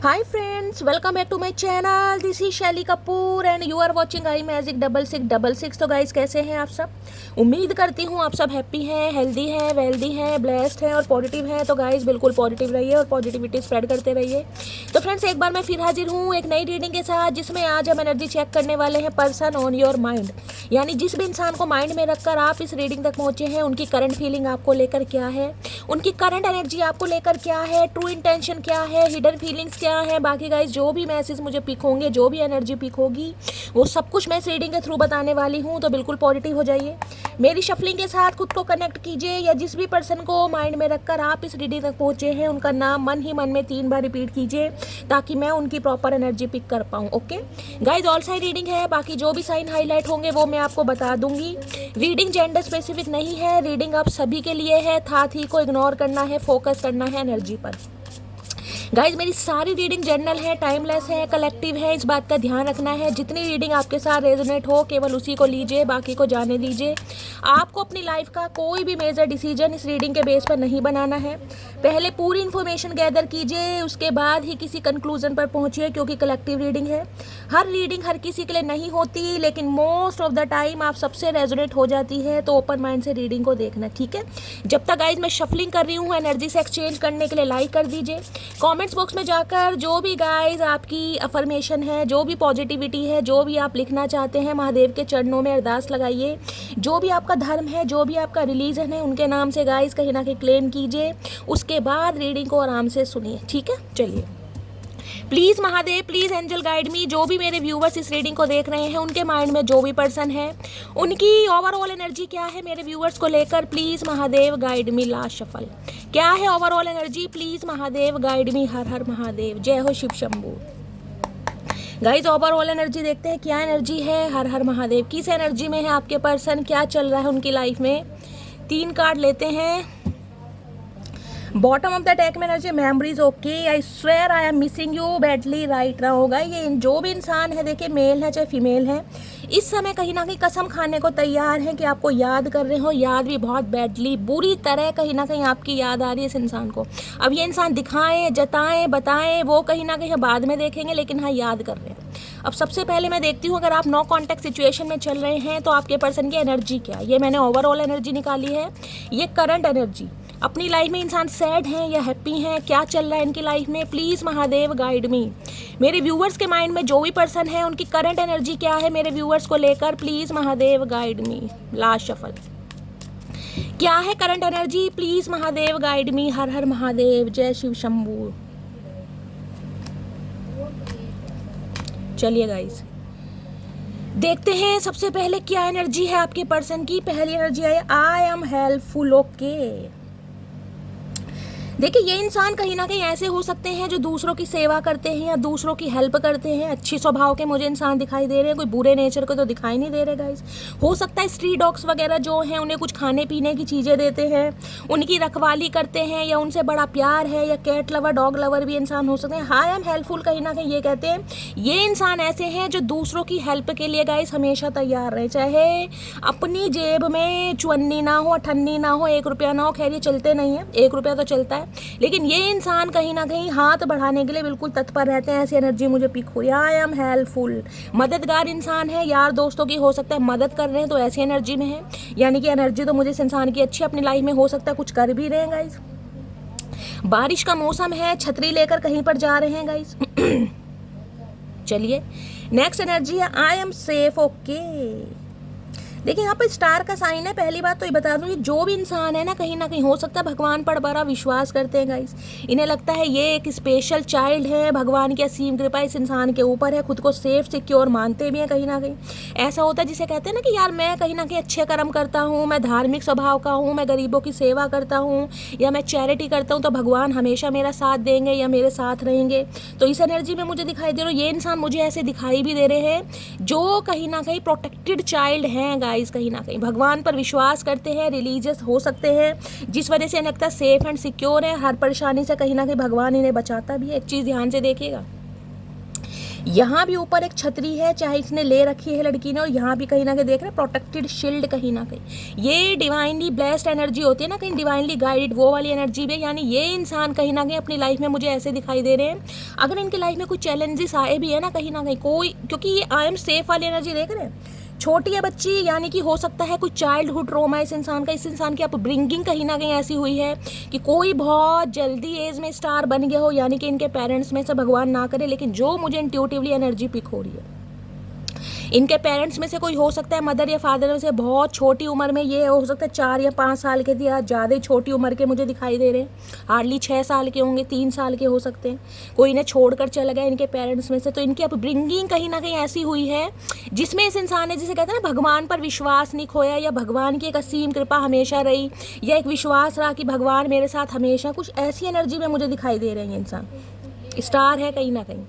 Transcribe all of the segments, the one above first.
Hi friends, welcome back to my channel. This is शैली Kapoor and you are watching I magic 6666। तो guys कैसे हैं आप सब? उम्मीद करती हूँ आप सब हैप्पी हैं, हेल्दी हैं, वेल्दी हैं, ब्लेस्ड हैं और पॉजिटिव हैं। तो गाइस बिल्कुल पॉजिटिव रहिए और पॉजिटिविटी स्प्रेड करते रहिए। तो फ्रेंड्स एक बार मैं फिर हाजिर हूँ एक नई रीडिंग के साथ, जिसमें आज हम एनर्जी चेक करने वाले हैं पर्सन ऑन योर माइंड। यानी जिस भी इंसान को माइंड में रखकर आप इस रीडिंग तक पहुँचे हैं, उनकी करंट फीलिंग आपको लेकर क्या है, उनकी करंट एनर्जी आपको लेकर क्या है, ट्रू इंटेंशन क्या है, हिडन फीलिंग्स क्या है। बाकी गाइस जो भी मैसेज मुझे पिक होंगे, जो भी एनर्जी पिक होगी, वो सब कुछ मैं इस रीडिंग के थ्रू बताने वाली हूँ। तो बिल्कुल पॉजिटिव हो जाइए, मेरी शफलिंग के साथ खुद को कनेक्ट कीजिए, या जिस भी पर्सन को माइंड में रखकर आप इस रीडिंग तक पहुँचे हैं, उनका नाम मन ही मन में 3 बार रिपीट कीजिए, ताकि मैं उनकी प्रॉपर एनर्जी पिक कर पाऊँ। Okay guys, all side reading है, बाकी जो भी साइन हाईलाइट होंगे वो मैं आपको बता दूंगी। रीडिंग जेंडर स्पेसिफिक नहीं है, रीडिंग आप सभी के लिए है। था को इग्नोर करना है, फोकस करना है एनर्जी पर। गाइज मेरी सारी रीडिंग जनरल है, टाइमलेस है, कलेक्टिव है, इस बात का ध्यान रखना है। जितनी रीडिंग आपके साथ रेजोनेट हो केवल उसी को लीजिए, बाकी को जाने दीजिए। आपको अपनी लाइफ का कोई भी मेजर डिसीजन इस रीडिंग के बेस पर नहीं बनाना है। पहले पूरी इन्फॉर्मेशन गैदर कीजिए, उसके बाद ही किसी कंक्लूजन पर पहुंचिए, क्योंकि कलेक्टिव रीडिंग है। हर रीडिंग हर किसी के लिए नहीं होती, लेकिन मोस्ट ऑफ द टाइम आप सबसे रेजोनेट हो जाती है। तो ओपन माइंड से रीडिंग को देखना, ठीक है। जब तक गाइज मैं शफलिंग कर रही हूँ, एनर्जी से एक्सचेंज करने के लिए लाइक कर दीजिए। कमेंट्स बॉक्स में जाकर जो भी गाइज आपकी अफर्मेशन है, जो भी पॉजिटिविटी है, जो भी आप लिखना चाहते हैं, महादेव के चरणों में अरदास लगाइए। जो भी आपका धर्म है, जो भी आपका रिलीजन है, उनके नाम से गाइज कहीं ना कहीं क्लेम कीजिए। उसके बाद रीडिंग को आराम से सुनिए, ठीक है। चलिए, please Mahadev, please angel guide me. जो भी मेरे व्यूवर्स इस रीडिंग को देख रहे हैं, उनके माइंड में जो भी पर्सन है, उनकी ओवरऑल एनर्जी क्या है मेरे व्यूवर्स को लेकर, please Mahadev guide me. Last shuffle क्या है overall energy, please Mahadev guide me. हर हर महादेव, जय हो Shiv Shambhu. Guys overall energy देखते हैं क्या एनर्जी है। हर हर महादेव, किस एनर्जी में है आपके पर्सन, क्या चल रहा है उनकी लाइफ में। 3 कार्ड लेते हैं। बॉटम ऑफ द डेक में energy, memories okay, I swear I am missing you badly right रहा होगा। ये जो भी इंसान है, देखिए मेल है चाहे फीमेल है, इस समय कहीं ना कहीं कसम खाने को तैयार है कि आपको याद कर रहे हो, याद भी बहुत बैडली, बुरी तरह कहीं ना कहीं आपकी याद आ रही है इस इंसान को। अब ये इंसान दिखाएं, जताएं, बताएं, वो कहीं ना कहीं बाद में देखेंगे, लेकिन हाँ याद कर रहे हैं। अब सबसे पहले मैं देखती हूँ, अगर आप नो कॉन्टैक्ट सिचुएशन में चल रहे हैं तो आपके पर्सन की एनर्जी क्या है। ये मैंने ओवरऑल एनर्जी निकाली है, ये करंट एनर्जी। अपनी लाइफ में इंसान सैड हैं या हैप्पी हैं, क्या चल रहा है इनकी लाइफ में, प्लीज़ महादेव गाइड मी। मेरे व्यूवर्स के माइंड में जो भी पर्सन है, उनकी करंट एनर्जी क्या है मेरे व्यूवर्स को लेकर, please Mahadev guide me. Last shuffle क्या है current energy, please Mahadev guide me. हर हर महादेव, जय शिव शंभू। चलिए गाइस देखते हैं सबसे पहले क्या एनर्जी है आपके पर्सन की। पहली एनर्जी है आई एम हेल्पफुल। ओके, देखिए ये इंसान कहीं ना कहीं ऐसे हो सकते हैं जो दूसरों की सेवा करते हैं या दूसरों की हेल्प करते हैं। अच्छी स्वभाव के मुझे इंसान दिखाई दे रहे हैं, कोई बुरे नेचर के तो दिखाई नहीं दे रहे गाइस। हो सकता है स्ट्रीट डॉग्स वगैरह जो हैं, उन्हें कुछ खाने पीने की चीज़ें देते हैं, उनकी रखवाली करते हैं, या उनसे बड़ा प्यार है, या कैट लवर, डॉग लवर भी इंसान हो सकते हैं। आई एम हेल्पफुल कहीं ना कहीं ये कहते हैं ये इंसान ऐसे हैं जो दूसरों की हेल्प के लिए गाइस हमेशा तैयार रहे, चाहे अपनी जेब में चुन्नी ना हो, अठन्नी ना हो, 1 रुपया ना हो। खैर ये चलते नहीं है, 1 रुपया तो चलता है, लेकिन ये इंसान कहीं ना कहीं हाथ बढ़ाने के लिए बिल्कुल तत्पर रहते हैं। ऐसी एनर्जी मुझे पिक हुई। आई एम हेल्पफुल, मददगार इंसान है, यार दोस्तों की हो सकता है मदद कर रहे हैं, तो ऐसी एनर्जी में है। यानी कि एनर्जी तो मुझे इस इंसान की अच्छी अपनी लाइफ में हो सकता है कुछ कर भी रहे हैं गाइस। बारिश का मौसम है, छतरी लेकर कहीं पर जा रहे हैं गाइस। चलिए नेक्स्ट एनर्जी है आई एम सेफ। ओके, देखिए यहाँ पर स्टार का साइन है। पहली बात तो ये बता दूँ, जो भी इंसान है ना कहीं हो सकता है भगवान पर बड़ा विश्वास करते हैं गाइस। इन्हें लगता है ये एक स्पेशल चाइल्ड है, भगवान की असीम कृपा इस इंसान के ऊपर है, खुद को सेफ सिक्योर मानते भी हैं कहीं ना कहीं। ऐसा होता है जिसे कहते हैं ना कि यार मैं कहीं ना कहीं अच्छे कर्म करता हूँ, मैं धार्मिक स्वभाव का हूँ, मैं गरीबों की सेवा करता हूँ, या मैं चैरिटी करता हूँ, तो भगवान हमेशा मेरा साथ देंगे या मेरे साथ रहेंगे। तो इस एनर्जी में मुझे दिखाई दे रहा है ये इंसान मुझे ऐसे दिखाई भी दे रहे हैं जो कहीं ना कहीं प्रोटेक्टेड चाइल्ड हैं गाइस, कहीं ना कहीं भगवान पर विश्वास करते हैं, रिलीजियस हो सकते हैं, जिस वजह से इन्हें लगता है सेफ एंड सिक्योर है। हर परेशानी से कहीं ना कहीं भगवान इन्हें बचाता भी है। एक चीज़ ध्यान से देखिएगा, यहाँ भी ऊपर एक छतरी है, चाहे इसने ले रखी है लड़की ने, और यहाँ भी कहीं ना कहीं देख रहे हैं प्रोटेक्टेड शील्ड कहीं ना कहीं। ये डिवाइनली ब्लेस्ड एनर्जी होती है ना, कहीं डिवाइनली गाइडेड, वो वाली एनर्जी भी। यानी ये इंसान कहीं ना कहीं अपनी लाइफ में मुझे ऐसे दिखाई दे रहे हैं, अगर इनकी लाइफ में कोई चैलेंजेस आए भी है ना कहीं ना कहीं कोई, क्योंकि ये आई एम सेफ वाली एनर्जी देख रहे हैं, छोटी है बच्ची, यानी कि हो सकता है कुछ चाइल्डहुड ट्रॉमा इस इंसान का, इस इंसान की अपब्रिंगिंग कहीं ना कहीं ऐसी हुई है कि कोई बहुत जल्दी एज में स्टार बन गया हो, यानी कि इनके पेरेंट्स में से भगवान ना करे, लेकिन जो मुझे इंट्यूटिवली एनर्जी पिक हो रही है, इनके पेरेंट्स में से कोई हो सकता है, मदर या फादर में से बहुत छोटी उम्र में, ये हो सकता है 4 या 5 साल के थे, या ज़्यादा ही छोटी उम्र के मुझे दिखाई दे रहे हैं, हार्डली 6 साल के होंगे, 3 साल के हो सकते हैं, कोई इन्हें छोड़कर चला गया इनके पेरेंट्स में से। तो इनकी अपब्रिंगिंग कहीं ना कहीं ऐसी हुई है जिसमें इस इंसान ने, जिसे कहते हैं ना, भगवान पर विश्वास नहीं खोया, या भगवान की एक असीम कृपा हमेशा रही, या एक विश्वास रहा कि भगवान मेरे साथ हमेशा, कुछ ऐसी एनर्जी में मुझे दिखाई दे रहे हैं। इंसान स्टार है कहीं ना कहीं।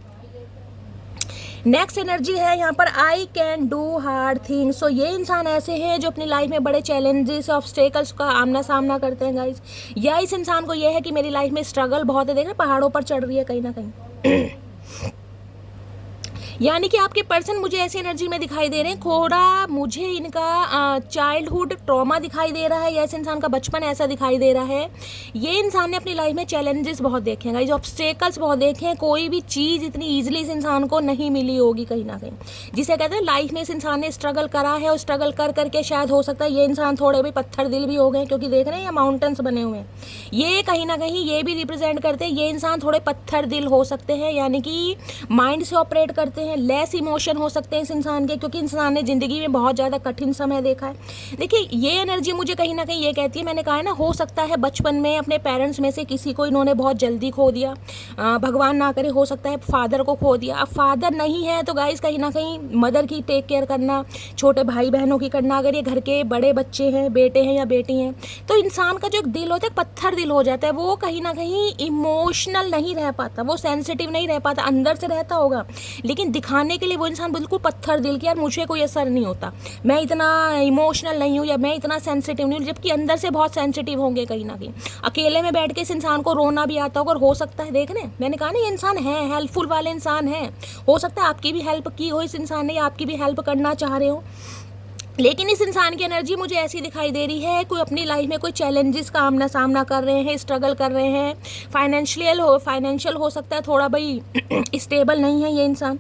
नेक्स्ट एनर्जी है यहाँ पर I can do hard things. So ये इंसान ऐसे हैं जो अपनी लाइफ में बड़े चैलेंजेस, ऑब्स्टेकल्स का आमना सामना करते हैं गाइस। या इस इंसान को ये है कि मेरी लाइफ में स्ट्रगल बहुत है, देख रहे पहाड़ों पर चढ़ रही है कहीं ना कहीं। यानी कि आपके पर्सन मुझे ऐसी एनर्जी में दिखाई दे रहे हैं, थोड़ा मुझे इनका चाइल्डहुड ट्रॉमा दिखाई दे रहा है, या इस इंसान का बचपन ऐसा दिखाई दे रहा है। ये इंसान ने अपनी लाइफ में चैलेंजेस बहुत देखे हैं गाइस, ऑब्स्टेकल्स बहुत देखे हैं, कोई भी चीज़ इतनी ईजिली इस इंसान को नहीं मिली होगी कहीं ना कहीं, जिसे कहते हैं लाइफ में इस इंसान ने स्ट्रगल करा है, और स्ट्रगल कर करके शायद हो सकता है ये इंसान थोड़े भी पत्थर दिल भी हो गए, क्योंकि देख रहे हैं ये माउंटेन्स बने हुए हैं, ये कहीं ना कहीं ये भी रिप्रेजेंट करते हैं, ये इंसान थोड़े पत्थर दिल हो सकते हैं, यानी कि माइंड से ऑपरेट करते हैं, लेस इमोशन हो सकते हैं इस इंसान के, क्योंकि इंसान ने ज़िंदगी में बहुत ज़्यादा कठिन समय देखा है। देखिए ये एनर्जी मुझे कहीं ना कहीं ये कहती है, मैंने कहा है ना, हो सकता है बचपन में अपने पेरेंट्स में से किसी को इन्होंने बहुत जल्दी खो दिया, भगवान ना करे हो सकता है फादर को खो दिया। अब फादर नहीं है तो गाइस कहीं ना कहीं मदर की टेक केयर करना, छोटे भाई बहनों की करना, अगर ये घर के बड़े बच्चे हैं, बेटे हैं या बेटी हैं, तो इंसान का जो दिल होता है पत्थर दिल हो जाता है, वो कहीं ना कहीं इमोशनल नहीं रह पाता, वो सेंसिटिव नहीं रह पाता, अंदर से रहता होगा लेकिन दिखाने के लिए वो इंसान बिल्कुल पत्थर दिल कि यार मुझे कोई असर नहीं होता, मैं इतना इमोशनल नहीं हूँ, या मैं इतना सेंसिटिव नहीं हूँ, जबकि अंदर से बहुत सेंसिटिव होंगे कहीं ना कहीं। अकेले में बैठ के इस इंसान को रोना भी आता होगा, और हो सकता है देख रहे हैं, मैंने कहा ना ये इंसान है हेल्पफुल वाले इंसान है, हो सकता है आपकी भी हेल्प की हो इस इंसान ने, या आपकी भी हेल्प करना चाह रहे हो। लेकिन इस इंसान की एनर्जी मुझे ऐसी दिखाई दे रही है, कोई अपनी लाइफ में कोई चैलेंजेस का आमना सामना कर रहे हैं, स्ट्रगल कर रहे हैं, फाइनेंशियल हो सकता है थोड़ा भाई स्टेबल नहीं है ये इंसान,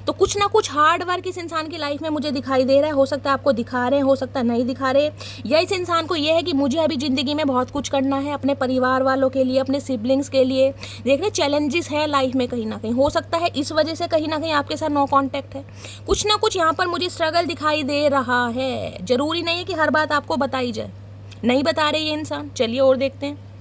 तो कुछ ना कुछ हार्ड वर्क इस इंसान की लाइफ में मुझे दिखाई दे रहा है। हो सकता है आपको दिखा रहे हैं, हो सकता है नहीं दिखा रहे, या इस इंसान को यह है कि मुझे अभी ज़िंदगी में बहुत कुछ करना है अपने परिवार वालों के लिए, अपने सिबलिंग्स के लिए। देख रहे चैलेंजेस है लाइफ में कहीं ना कहीं, हो सकता है इस वजह से कहीं ना कहीं आपके साथ नो कॉन्टैक्ट है, कुछ ना कुछ यहाँ पर मुझे स्ट्रगल दिखाई दे रहा है। ज़रूरी नहीं है कि हर बात आपको बताई जाए, नहीं बता रहे ये इंसान। चलिए और देखते हैं।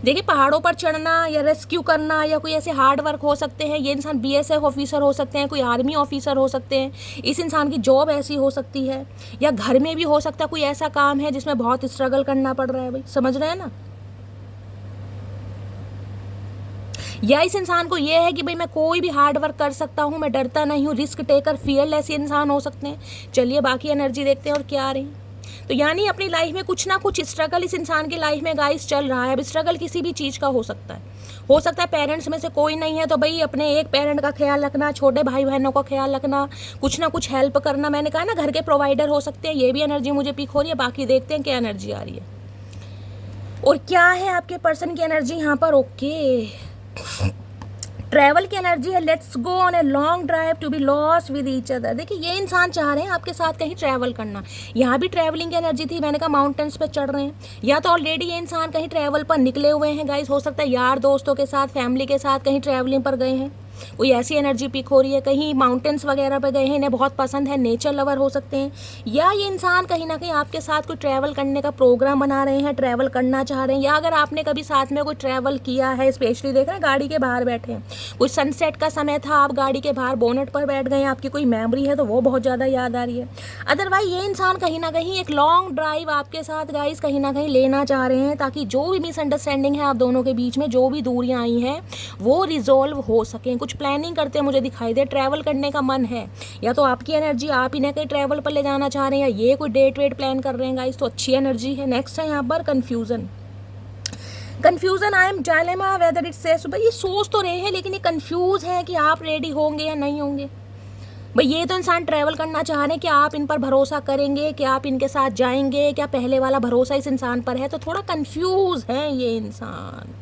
देखिए पहाड़ों पर चढ़ना या रेस्क्यू करना या कोई ऐसे हार्ड वर्क हो सकते हैं, ये इंसान बीएसएफ ऑफिसर हो सकते हैं, कोई आर्मी ऑफिसर हो सकते हैं, इस इंसान की जॉब ऐसी हो सकती है, या घर में भी हो सकता है कोई ऐसा काम है जिसमें बहुत स्ट्रगल करना पड़ रहा है, भाई समझ रहे हैं ना। या इस इंसान को ये है कि भाई मैं कोई भी हार्ड वर्क कर सकता हूँ, मैं डरता नहीं हूँ, रिस्क टेकर फियरलेस इंसान हो सकते हैं। चलिए बाकी एनर्जी देखते हैं और क्या आ रही है। तो यानी अपनी लाइफ में कुछ ना कुछ स्ट्रगल इस इंसान की लाइफ में गाइस चल रहा है। अब स्ट्रगल किसी भी चीज़ का हो सकता है, हो सकता है पेरेंट्स में से कोई नहीं है तो भाई अपने एक पेरेंट का ख्याल रखना, छोटे भाई बहनों का ख्याल रखना, कुछ ना कुछ हेल्प करना। मैंने कहा ना घर के प्रोवाइडर हो सकते हैं, ये भी एनर्जी मुझे पिक हो रही है। बाकी देखते हैं क्या एनर्जी आ रही है और क्या है आपके पर्सन की एनर्जी यहाँ पर। ओके ट्रैवल की एनर्जी है, let's go on a long drive to be lost with each other. देखिए ये इंसान चाह रहे हैं आपके साथ कहीं ट्रैवल करना, यहाँ भी ट्रैवलिंग की एनर्जी थी, मैंने कहा माउंटेन्स पे चढ़ रहे हैं, या तो ऑलरेडी ये इंसान कहीं ट्रैवल पर निकले हुए हैं गाइस, हो सकता है यार दोस्तों के साथ, फैमिली के साथ कहीं ट्रैवलिंग पर गए हैं, कोई ऐसी एनर्जी पिक हो रही है, कहीं माउंटेन्स वगैरह पे गए हैं, इन्हें बहुत पसंद है, नेचर लवर हो सकते हैं, या ये इंसान कहीं ना कहीं आपके साथ कोई ट्रैवल करने का प्रोग्राम बना रहे हैं, ट्रैवल करना चाह रहे हैं, या अगर आपने कभी साथ में कोई ट्रैवल किया है, स्पेशली देख रहे हैं गाड़ी के बाहर बैठे हैं, कोई सनसेट का समय था, आप गाड़ी के बाहर बोनेट पर बैठ गए, आपकी कोई मेमोरी है तो वो बहुत ज़्यादा याद आ रही है। अदरवाइज ये इंसान कहीं ना कहीं एक लॉन्ग ड्राइव आपके साथ गाइस कहीं ना कहीं लेना चाह रहे हैं, ताकि जो भी मिसअंडरस्टैंडिंग है आप दोनों के बीच में, जो भी दूरियां आई हैं वो रिजॉल्व हो सकें। कुछ प्लानिंग करते हैं मुझे दिखाई दे, ट्रैवल करने का मन है, या तो आपकी एनर्जी आप इन्हें कहीं ट्रैवल पर ले जाना चाह रहे हैं, या ये कोई डेट वेट प्लान कर रहे हैं गाइस, तो अच्छी एनर्जी है। नेक्स्ट है यहाँ पर confusion. Confusion, I am dilemma whether it's safe. भाई ये सोच तो रहे हैं लेकिन ये कंफ्यूज है कि आप रेडी होंगे या नहीं होंगे। भाई ये तो इंसान ट्रैवल करना चाह रहे हैं कि आप इन पर भरोसा करेंगे, कि आप इनके साथ जाएंगे, क्या पहले वाला भरोसा इस इंसान पर है। तो थोड़ा कंफ्यूज है ये इंसान।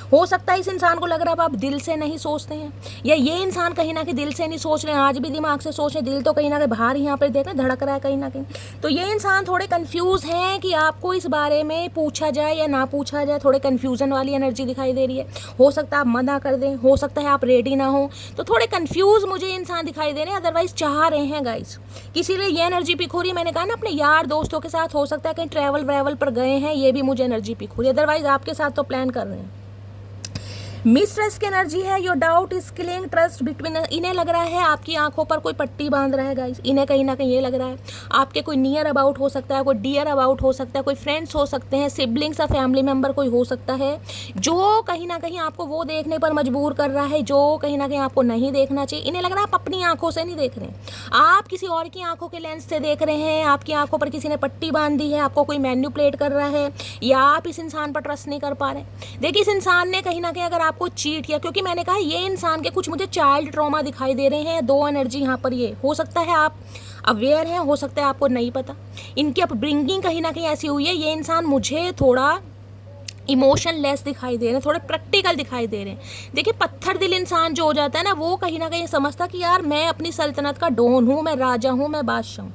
हो सकता है इस इंसान को लग रहा है आप दिल से नहीं सोचते हैं, या ये इंसान कहीं ना कहीं दिल से नहीं सोच रहे हैं, आज भी दिमाग से सोच रहे हैं, दिल तो कहीं ना कहीं बाहर यहाँ पर देख रहे धड़क रहा है कहीं ना कहीं। तो ये इंसान थोड़े कंफ्यूज हैं कि आपको इस बारे में पूछा जाए या ना पूछा जाए। थोड़े कन्फ्यूजन वाली एनर्जी दिखाई दे रही है। हो सकता है आप मना कर दें, हो सकता है आप रेडी ना हो। तो थोड़े कंफ्यूज मुझे इंसान दिखाई दे रहे हैं, अदरवाइज चाह रहे हैं गाइस। किसी लिए ये एनर्जी पिक हो रही है, मैंने कहा ना अपने यार दोस्तों के साथ, हो सकता है कहीं ट्रैवल व्रैवल पर गए हैं, ये भी मुझे एनर्जी पिक हो रही है। अदरवाइज आपके साथ तो प्लान कर रहे हैं। मिसट्रस्ट की एनर्जी है, your doubt is killing trust between. इन्हें लग रहा है आपकी आंखों पर कोई पट्टी बांध रहा है गाइस। इन्हें कहीं ना कहीं ये लग रहा है आपके कोई नियर अबाउट हो सकता है, कोई डियर अबाउट हो सकता है, कोई फ्रेंड्स हो सकते हैं, सिबलिंग्स या फैमिली मेम्बर कोई हो सकता है, जो कहीं ना कहीं आपको वो देखने पर मजबूर कर रहा है जो कहीं ना कहीं आपको नहीं देखना चाहिए। इन्हें लग रहा है आप अपनी आंखों से नहीं देख रहे हैं, आप किसी और की आंखों के लेंस से देख रहे हैं। आपकी आंखों पर किसी ने पट्टी बांध दी है, आपको कोई मैन्युपुलेट कर रहा है, या आप इस इंसान पर ट्रस्ट नहीं कर पा रहे। देखिए इस इंसान ने कहीं ना कहीं अगर आपको चीट किया, क्योंकि मैंने कहा ये इंसान के कुछ मुझे चाइल्ड ट्रॉमा दिखाई दे रहे हैं। दो एनर्जी यहाँ पर ये हो सकता है आप अवेयर हैं, हो सकता है आपको नहीं पता। इनकी अपब्रिंगिंग कहीं ना कहीं ऐसी हुई है। ये इंसान मुझे थोड़ा इमोशन लेस दिखाई दे रहे हैं, थोड़े प्रैक्टिकल दिखाई दे रहे हैं। देखिए पत्थर दिल इंसान जो हो जाता है ना, वो कहीं ना कहीं समझता कि यार मैं अपनी सल्तनत का डॉन हूँ, मैं राजा हूँ, मैं बादशाह हूँ,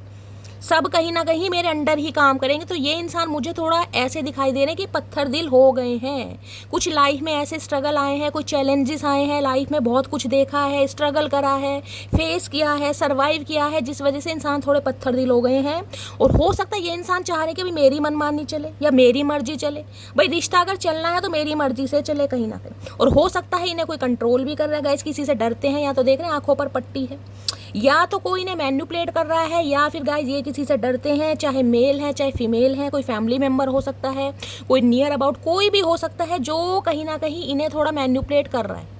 सब कहीं ना कहीं मेरे अंडर ही काम करेंगे। तो ये इंसान मुझे थोड़ा ऐसे दिखाई दे रहे हैं कि पत्थर दिल हो गए हैं। कुछ लाइफ में ऐसे स्ट्रगल आए हैं, कुछ चैलेंजेस आए हैं, लाइफ में बहुत कुछ देखा है, स्ट्रगल करा है, फेस किया है, सर्वाइव किया है, जिस वजह से इंसान थोड़े पत्थर दिल हो गए हैं। और हो सकता है ये इंसान चाह रहे कि भाई मेरी मनमानी चले या मेरी मर्जी चले। भाई रिश्ता अगर चलना है तो मेरी मर्जी से चले कहीं ना कहीं। और हो सकता है इन्हें कोई कंट्रोल भी कर रहा है गाइस, किसी से डरते हैं, या तो देख रहे हैं आंखों पर पट्टी है, या तो कोई इन्हें मैन्युपुलेट कर रहा है, या फिर गाइस ये किसी से डरते हैं, चाहे मेल है चाहे फीमेल है, कोई फैमिली मेम्बर हो सकता है, कोई नियर अबाउट कोई भी हो सकता है जो कहीं ना कहीं इन्हें थोड़ा मैन्युपुलेट कर रहा है।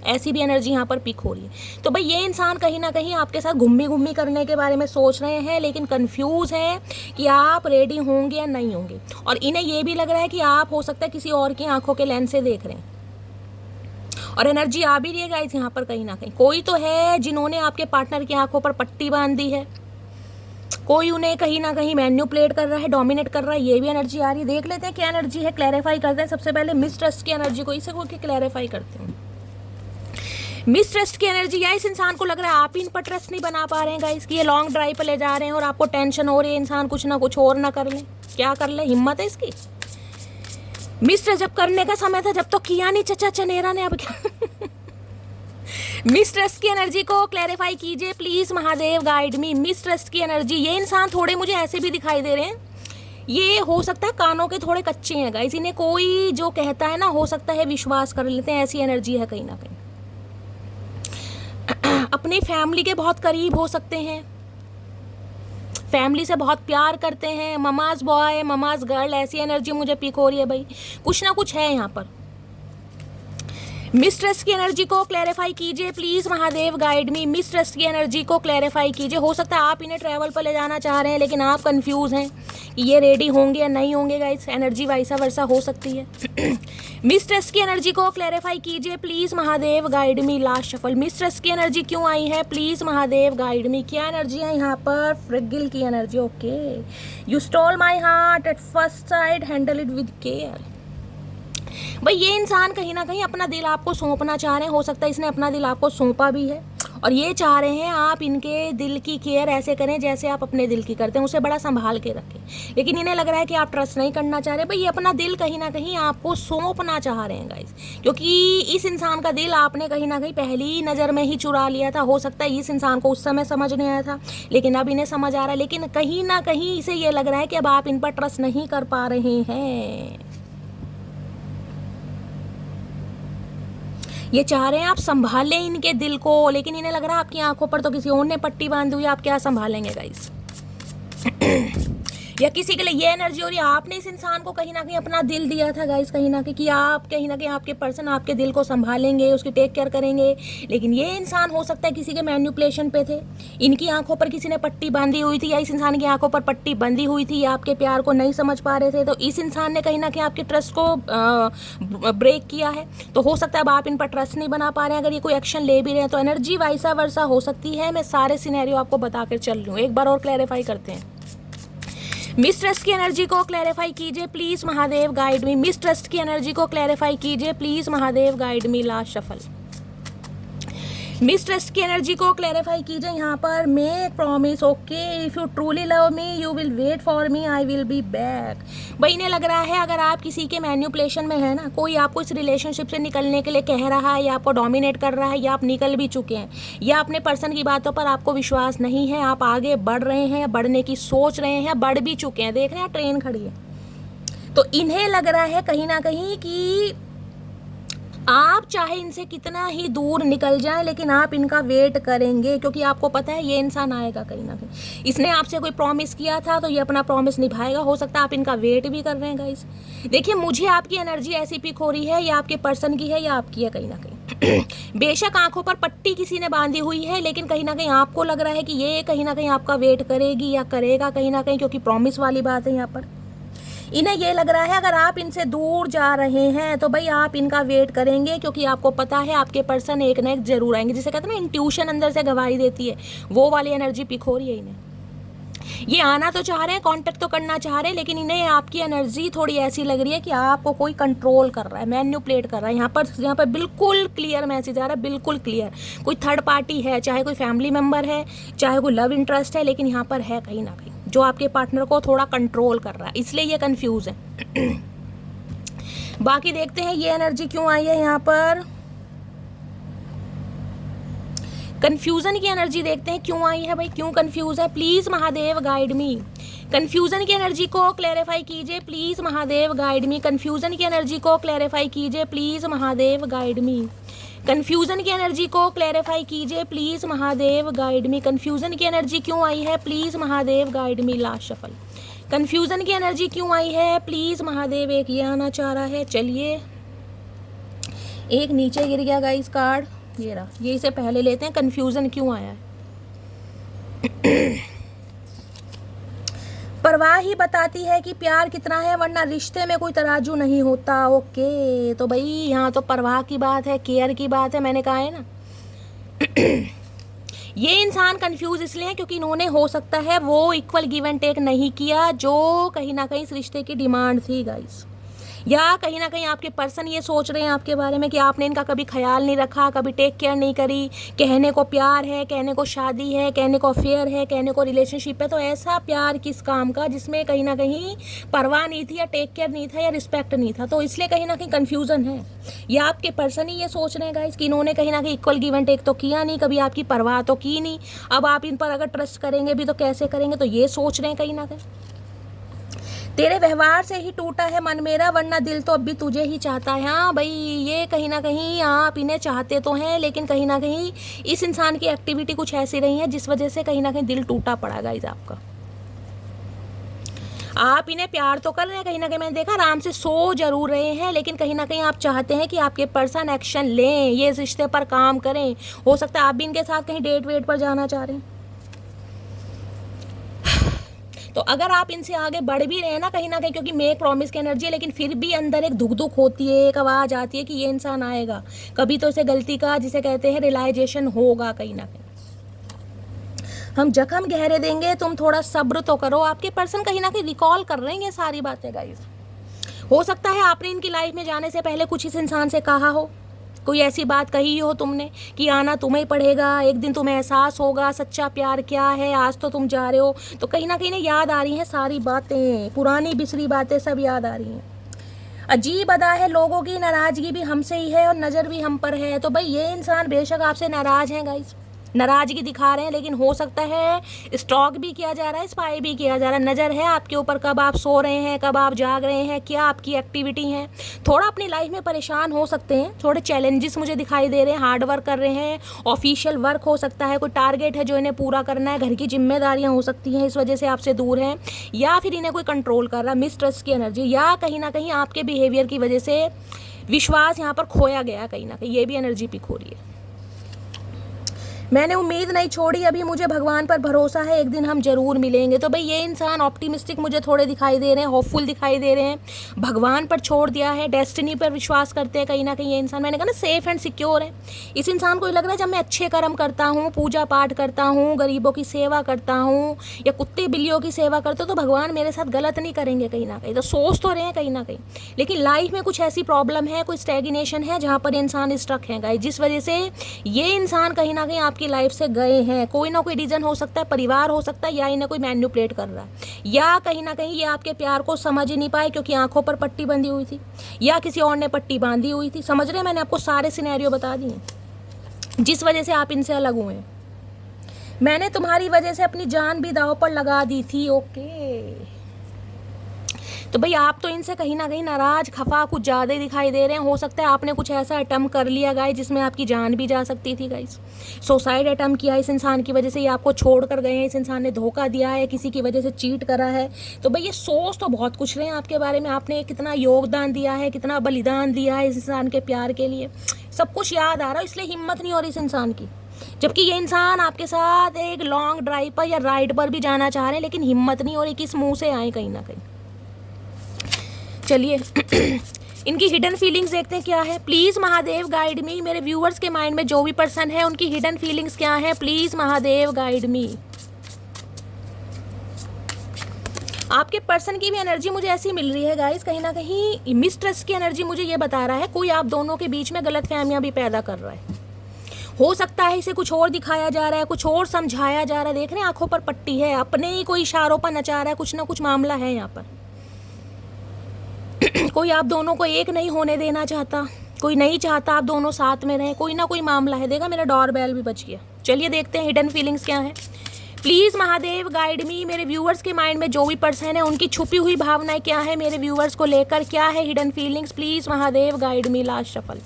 ऐसी भी एनर्जी यहाँ पर पिक हो रही है। तो भाई ये इंसान कहीं ना कहीं आपके साथ घुम्मी घुम्मी करने के बारे में सोच रहे हैं, लेकिन कंफ्यूज हैं कि आप रेडी होंगे या नहीं होंगे। और इन्हें ये भी लग रहा है कि आप हो सकता है किसी और की आंखों के लेंस से देख रहे हैं। और एनर्जी आ भी रही है गाइस यहाँ पर कहीं ना कहीं कोई तो है जिन्होंने आपके पार्टनर की आंखों पर पट्टी बांध दी है, कोई उन्हें कहीं ना कहीं मैन्युपुलेट कर रहा है, डोमिनेट कर रहा है। ये भी एनर्जी आ रही है। देख लेते हैं क्या एनर्जी है, क्लैरिफाई करते हैं। सबसे पहले मिसट्रस्ट की एनर्जी को इसे होकर क्लैरिफाई करते हैं। मिसट्रस्ट की एनर्जी या इस इंसान को लग रहा है आप इन पर ट्रस्ट नहीं बना पा रहे हैं गाइस, कि ये लॉन्ग ड्राइव पर ले जा रहे हैं और आपको टेंशन हो रही है इंसान कुछ ना कुछ और ना कर ले। क्या कर ले, हिम्मत है इसकी। मिसट्रस्ट जब करने का समय था, जब तो किया नहीं चचा चनेरा ने, अब क्या। मिसट्रस्ट की एनर्जी को क्लैरिफाई कीजिए please Mahadev, guide me. Mistrust की एनर्जी, ये इंसान थोड़े मुझे ऐसे भी दिखाई दे रहे हैं, ये हो सकता है कानों के थोड़े कच्चे हैं गाइस, इन्हें कोई जो कहता है ना हो सकता है विश्वास कर लेते हैं, ऐसी एनर्जी है कहीं ना कहीं। अपनी फैमिली के बहुत करीब हो सकते हैं, फैमिली से बहुत प्यार करते हैं, ममाज बॉय ममाज गर्ल, ऐसी एनर्जी मुझे पिक हो रही है। भाई कुछ ना कुछ है यहाँ पर। मिसट्रस्ट की एनर्जी को क्लैरिफाई कीजिए please Mahadev, guide me. Mistrust की एनर्जी को क्लैरिफाई कीजिए। हो सकता है आप इन्हें ट्रैवल पर ले जाना चाह रहे हैं, लेकिन आप कंफ्यूज हैं कि ये रेडी होंगे या नहीं होंगे गाइस। एनर्जी वैसा वर्सा हो सकती है। मिसट्रस्ट की एनर्जी को क्लैरिफाई कीजिए please Mahadev, guide me. Last shuffle. Mistrust की एनर्जी क्यों आई है, प्लीज महादेव, गाइड मी। क्या एनर्जी है यहाँ पर, फ्रिगिल की energy. Okay, you stole my heart at first side, handle it with care. भाई ये इंसान कहीं ना कहीं अपना दिल आपको सौंपना चाह रहे हैं, हो सकता है इसने अपना दिल आपको सौंपा भी है, और ये चाह रहे हैं आप इनके दिल की केयर ऐसे करें जैसे आप अपने दिल की करते हैं, उसे बड़ा संभाल के रखें। लेकिन इन्हें लग रहा है कि आप ट्रस्ट नहीं करना चाह रहे। भाई ये अपना दिल कहीं ना कहीं आपको सौंपना चाह रहे हैं गाइस, क्योंकि इस इंसान का दिल आपने कहीं ना कहीं पहली नज़र में ही चुरा लिया था। हो सकता है इस इंसान को उस समय समझ नहीं आया था, लेकिन अब इन्हें समझ आ रहा है। लेकिन कहीं ना कहीं इसे ये लग रहा है कि अब आप इन पर ट्रस्ट नहीं कर पा रहे हैं। ये चाह रहे हैं आप संभाल लें इनके दिल को, लेकिन इन्हें लग रहा है आपकी आंखों पर तो किसी और ने पट्टी बांधी हुई है, आप क्या संभालेंगे गाइस। या किसी के लिए ये एनर्जी हो रही है आपने इस इंसान को कहीं ना कहीं अपना दिल दिया था गाइस, कहीं ना कहीं आप कहीं ना कहीं आपके पर्सन आपके दिल को संभालेंगे, उसकी टेक केयर करेंगे, लेकिन ये इंसान हो सकता है किसी के मैन्युपुलेशन पे थे, इनकी आंखों पर किसी ने पट्टी बांधी हुई थी, या इस इंसान की आंखों पर पट्टी बंधी हुई थी, या आपके प्यार को नहीं समझ पा रहे थे, तो इस इंसान ने कहीं ना कहीं आपके ट्रस्ट को ब्रेक किया है। तो हो सकता है अब आप इन पर ट्रस्ट नहीं बना पा रहे हैं, अगर ये कोई एक्शन ले भी रहे हैं तो एनर्जी वाइसा वर्सा हो सकती है। मैं सारे सिनेरियो आपको बताकर चल रही हूँ, एक बार और क्लैरिफाई करते हैं। मिसट्रस्ट की एनर्जी को क्लैरिफाई कीजिए please Mahadev guide me. Mistrust की एनर्जी को क्लैरिफाई कीजिए please Mahadev guide me. Last shuffle. Mistrust की एनर्जी को क्लैरिफाई कीजिए यहाँ पर। Make promise okay, if you truly love me you will wait for me, I will be back. भाई इन्हें लग रहा है अगर आप किसी के मैन्युपुलेशन में है ना, कोई आपको इस रिलेशनशिप से निकलने के लिए कह रहा है या आपको डोमिनेट कर रहा है, या आप निकल भी चुके हैं, या अपने पर्सन की बातों पर आपको विश्वास नहीं है, आप आगे बढ़ रहे हैं या बढ़ने की सोच रहे हैं, बढ़ भी चुके हैं, देख रहे हैं ट्रेन खड़ी है, तो इन्हें लग रहा है कहीं ना कहीं कि आप चाहे इनसे कितना ही दूर निकल जाएं लेकिन आप इनका वेट करेंगे, क्योंकि आपको पता है ये इंसान आएगा कहीं ना कहीं। इसने आपसे कोई प्रॉमिस किया था तो ये अपना प्रॉमिस निभाएगा। हो सकता है आप इनका वेट भी कर रहे हैं गाइस। देखिए मुझे आपकी एनर्जी ऐसी पिक हो रही है, या आपके पर्सन की है या आपकी है कहीं ना कहीं। बेशक आंखों पर पट्टी किसी ने बांधी हुई है, लेकिन कहीं ना कहीं आपको लग रहा है कि ये कहीं ना कहीं आपका वेट करेगी या करेगा कहीं ना कहीं, क्योंकि प्रॉमिस वाली बात है यहाँ पर। इन्हें ये लग रहा है अगर आप इनसे दूर जा रहे हैं तो भाई आप इनका वेट करेंगे, क्योंकि आपको पता है आपके पर्सन एक ना एक जरूर आएंगे। जिसे कहते हैं ना इंट्यूशन अंदर से गवाही देती है, वो वाली एनर्जी पिक हो रही है इन्हें। ये आना तो चाह रहे हैं, कांटेक्ट तो करना चाह रहे हैं, लेकिन इन्हें आपकी एनर्जी थोड़ी ऐसी लग रही है कि आपको कोई कंट्रोल कर रहा है, मैन्युपुलेट कर रहा है। यहाँ पर बिल्कुल क्लियर मैसेज आ रहा है, बिल्कुल क्लियर। कोई थर्ड पार्टी है, चाहे कोई फैमिली मेम्बर है, चाहे कोई लव इंटरेस्ट है, लेकिन यहाँ पर है कहीं ना कहीं जो आपके पार्टनर को थोड़ा कंट्रोल कर रहा है, इसलिए ये कंफ्यूज है। बाकी देखते हैं ये एनर्जी क्यों आई है यहाँ पर। कंफ्यूजन की एनर्जी देखते हैं क्यों आई है भाई, क्यों कंफ्यूज है। Please Mahadev guide me. Confusion की एनर्जी को क्लैरिफाई कीजिए please Mahadev guide me. Confusion की एनर्जी को क्लैरिफाई कीजिए please Mahadev guide me. Confusion की एनर्जी को क्लैरिफाई कीजिए please Mahadev guide me. Confusion की एनर्जी क्यों आई है please Mahadev guide me. Last shuffle. Confusion की एनर्जी क्यों आई है प्लीज महादेव। एक ये आना चाह रहा है, चलिए एक नीचे गिर गया गाइस कार्ड, ये रहा, ये इसे पहले लेते हैं। कंफ्यूजन क्यों आया है। परवाह ही बताती है कि प्यार कितना है, वरना रिश्ते में कोई तराजू नहीं होता। ओके, तो भाई यहाँ तो परवाह की बात है, केयर की बात है, मैंने कहा है ना। ये इंसान कंफ्यूज इसलिए है क्योंकि इन्होंने हो सकता है वो इक्वल गिव एंड टेक नहीं किया जो कहीं ना कहीं इस रिश्ते की डिमांड थी गाइस, या कहीं ना कहीं आपके पर्सन ये सोच रहे हैं आपके बारे में कि आपने इनका कभी ख्याल नहीं रखा, कभी टेक केयर नहीं करी। कहने को प्यार है, कहने को शादी है, कहने को अफेयर है, कहने को रिलेशनशिप है, तो ऐसा प्यार किस काम का जिसमें कहीं ना कहीं परवाह नहीं थी, या टेक केयर नहीं था, या रिस्पेक्ट नहीं था। तो इसलिए कहीं ना कहीं कन्फ्यूजन है, या आपके पर्सन ही ये सोच रहे हैं गाइस कि इन्होंने कहीं ना कहीं इक्वल गिव एंड टेक तो किया नहीं, कभी आपकी परवाह तो की नहीं, अब आप इन पर अगर ट्रस्ट करेंगे भी तो कैसे करेंगे, तो ये सोच रहे हैं कहीं ना कहीं। तेरे व्यवहार से ही टूटा है मन मेरा, वरना दिल तो अब भी तुझे ही चाहता है। हाँ भाई, ये कहीं ना कहीं आप इन्हें चाहते तो हैं, लेकिन कहीं ना कहीं इस इंसान की एक्टिविटी कुछ ऐसी रही है जिस वजह से कहीं ना कहीं दिल टूटा पड़ा गाइस आपका। आप इन्हें प्यार तो कर रहे हैं, कहीं ना कहीं मैंने देखा आराम से सो जरूर रहे हैं, लेकिन कहीं ना कहीं आप चाहते हैं कि आपके पर्सन एक्शन लें, ये रिश्ते पर काम करें। हो सकता है आप भी इनके साथ कहीं डेट वेट पर जाना चाह रहे हैं। तो अगर आप इनसे आगे बढ़ भी रहे हैं ना कहीं ना कहीं, क्योंकि मेक प्रॉमिस की एनर्जी है, लेकिन फिर भी अंदर एक धुक धुक होती है, एक आवाज़ आती है कि ये इंसान आएगा कभी, तो इसे गलती का जिसे कहते हैं रियलाइजेशन होगा कहीं ना कहीं। हम जख्म गहरे देंगे, तुम थोड़ा सब्र तो करो। आपके पर्सन कहीं ना कहीं रिकॉल कर रहे हैं ये सारी बातें गाइस। हो सकता है आपने इनकी लाइफ में जाने से पहले कुछ इस इंसान से कहा हो, कोई ऐसी बात कही हो तुमने कि आना तुम्हें ही पड़ेगा, एक दिन तुम्हें एहसास होगा सच्चा प्यार क्या है। आज तो तुम जा रहे हो, तो कहीं ना कहीं याद आ रही हैं सारी बातें, पुरानी बिसरी बातें सब याद आ रही हैं। अजीब अदा है लोगों की, नाराज़गी भी हमसे ही है और नज़र भी हम पर है। तो भाई ये इंसान बेशक आपसे नाराज़ हैं गाइस, नाराजगी दिखा रहे हैं, लेकिन हो सकता है स्टॉक भी किया जा रहा है, स्पाई भी किया जा रहा है। नज़र है आपके ऊपर, कब आप सो रहे हैं, कब आप जाग रहे हैं, क्या आपकी एक्टिविटी है। थोड़ा अपनी लाइफ में परेशान हो सकते हैं, थोड़े चैलेंजेस मुझे दिखाई दे रहे हैं, हार्ड वर्क कर रहे हैं, ऑफिशियल वर्क हो सकता है, कोई टारगेट है जो इन्हें पूरा करना है, घर की जिम्मेदारियाँ हो सकती हैं, इस वजह से आपसे दूर हैं, या फिर इन्हें कोई कंट्रोल कर रहा है, मिसट्रस्ट की एनर्जी, या कहीं ना कहीं आपके बिहेवियर की वजह से विश्वास यहाँ पर खोया गया कहीं ना कहीं, ये भी एनर्जी पिक हो रही है। मैंने उम्मीद नहीं छोड़ी, अभी मुझे भगवान पर भरोसा है, एक दिन हम जरूर मिलेंगे। तो भाई ये इंसान ऑप्टिमिस्टिक मुझे थोड़े दिखाई दे रहे हैं, होपफुल दिखाई दे रहे हैं, भगवान पर छोड़ दिया है, डेस्टिनी पर विश्वास करते हैं कहीं ना कहीं ये इंसान। मैंने कहा ना सेफ एंड सिक्योर है। इस इंसान को लग रहा है जब मैं अच्छे कर्म करता हूँ, पूजा पाठ करता हूँ, गरीबों की सेवा करता हूँ, या कुत्ते बिल्लियों की सेवा करता हूँ, तो भगवान मेरे साथ गलत नहीं करेंगे कहीं ना कहीं। तो सोच तो रहे हैं कहीं ना कहीं, लेकिन लाइफ में कुछ ऐसी प्रॉब्लम है, कोई स्टैग्नेशन है जहाँ पर इंसान स्ट्रक है गाइस, जिस वजह से ये इंसान कहीं ना कहीं आपकी लाइफ से गए हैं। कोई ना कोई रीजन हो सकता है, परिवार हो सकता है, या इन्हें कोई मैनिपुलेट कर रहा है, या कहीं ना कहीं ये आपके प्यार को समझ ही नहीं पाए क्योंकि आंखों पर पट्टी बंधी हुई थी, या किसी और ने पट्टी बांधी हुई थी। समझ रहे हैं, मैंने आपको सारे सिनेरियो बता दिए जिस वजह से आप इनसे अलग हुए हैं। मैंने तुम्हारी वजह से अपनी जान भी दांव पर लगा दी थी। ओके, तो भाई आप तो इनसे कहीं ना कहीं नाराज, खफा कुछ ज़्यादा ही दिखाई दे रहे हैं। हो सकता है आपने कुछ ऐसा अटैम्प्ट कर लिया गाइस जिसमें आपकी जान भी जा सकती थी गाइस। सुसाइड अटैम्प्ट किया इस इंसान की वजह से, ये आपको छोड़ कर गए हैं, इस इंसान ने धोखा दिया है, किसी की वजह से चीट करा है। तो भाई ये सोच तो बहुत कुछ रहे हैं आपके बारे में, आपने कितना योगदान दिया है, कितना बलिदान दिया है इस इंसान के प्यार के लिए, सब कुछ याद आ रहा है, इसलिए हिम्मत नहीं हो रही इस इंसान की। जबकि ये इंसान आपके साथ एक लॉन्ग ड्राइव पर या राइड पर भी जाना चाह रहे हैं, लेकिन हिम्मत नहीं हो रही, किस मुँह से आए कहीं ना कहीं। चलिए इनकी हिडन फीलिंग्स देखते हैं क्या है। प्लीज़ महादेव गाइड मी, मेरे व्यूअर्स के माइंड में जो भी पर्सन है उनकी हिडन फीलिंग्स क्या है, प्लीज़ महादेव गाइड मी। आपके पर्सन की भी एनर्जी मुझे ऐसी मिल रही है गाइस, कहीं ना कहीं मिसट्रस्ट की एनर्जी मुझे ये बता रहा है, कोई आप दोनों के बीच में गलत फहमियाँ भी पैदा कर रहा है। हो सकता है इसे कुछ और दिखाया जा रहा है, कुछ और समझाया जा रहा है। देख रहे हैं आंखों पर पट्टी है, अपने ही कोई इशारों पर नचा रहा है, कुछ ना कुछ मामला है यहाँ पर। कोई आप दोनों को एक नहीं होने देना चाहता, कोई नहीं चाहता आप दोनों साथ में रहें, कोई ना कोई मामला है। देखा मेरा डोर बेल भी बच गया। चलिए देखते हैं हिडन फीलिंग्स क्या है। प्लीज़ महादेव गाइड मी, मेरे व्यूअर्स के माइंड में जो भी पर्सन है उनकी छुपी हुई भावनाएं क्या है, मेरे व्यूअर्स को लेकर क्या है hidden feelings, please Mahadev guide me. Last shuffle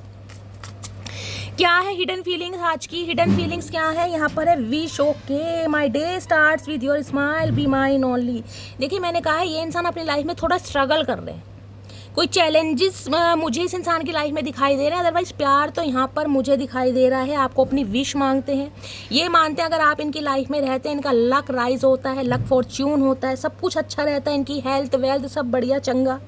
क्या है हिडन फीलिंग्स, आज की हिडन फीलिंग्स क्या है। यहाँ पर है wish, okay my day starts with your smile, be mine only. देखिए मैंने कहा है ये इंसान अपनी लाइफ में थोड़ा स्ट्रगल कर रहे हैं, कोई चैलेंजेस मुझे इस इंसान की लाइफ में दिखाई दे रहे हैं। अदरवाइज़ प्यार तो यहाँ पर मुझे दिखाई दे रहा है, आपको अपनी विश मांगते हैं, ये मानते हैं अगर आप इनकी लाइफ में रहते हैं इनका लक राइज होता है, लक फॉर्च्यून होता है, सब कुछ अच्छा रहता है, इनकी हेल्थ वेल्थ सब बढ़िया चंगा।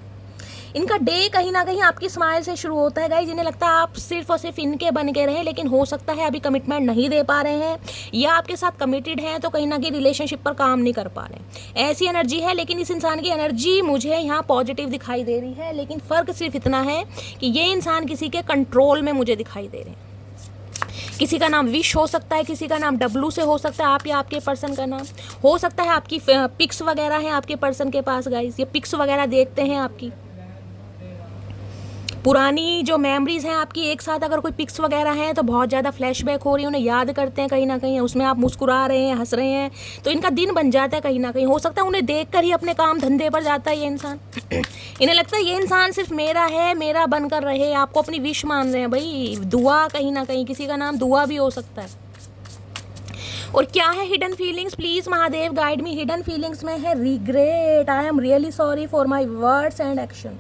इनका डे कहीं ना कहीं आपकी स्माइल से शुरू होता है गाइस। जिन्हें लगता है आप सिर्फ और सिर्फ इनके बन के रहें, लेकिन हो सकता है अभी कमिटमेंट नहीं दे पा रहे हैं, या आपके साथ कमिटेड हैं तो कहीं ना कहीं रिलेशनशिप पर काम नहीं कर पा रहे, ऐसी एनर्जी है। लेकिन इस इंसान की एनर्जी मुझे यहाँ पॉजिटिव दिखाई दे रही है, लेकिन फ़र्क सिर्फ इतना है कि ये इंसान किसी के कंट्रोल में मुझे दिखाई दे रहे हैं। किसी का नाम विश हो सकता है, किसी का नाम डब्लू से हो सकता है, आप या आपके पर्सन का नाम हो सकता है। आपकी पिक्स वगैरह हैं आपके पर्सन के पास गाइस, ये पिक्स वगैरह देखते हैं, आपकी पुरानी जो मेमोरीज़ हैं आपकी एक साथ अगर कोई पिक्स वगैरह हैं तो बहुत ज़्यादा फ्लैशबैक हो रही है, उन्हें याद करते हैं कहीं ना कहीं, उसमें आप मुस्कुरा रहे हैं, हंस रहे हैं, तो इनका दिन बन जाता है कहीं ना कहीं। हो सकता है उन्हें देखकर ही अपने काम धंधे पर जाता है ये इंसान। इन्हें लगता है ये इंसान सिर्फ मेरा है, मेरा बनकर रहे। आपको अपनी विश मान रहे हैं भाई, दुआ कहीं ना कहीं, किसी का नाम दुआ भी हो सकता है। और क्या है hidden feelings, please Mahadev guide me. Hidden feelings में है regret, I am really sorry for my words and action.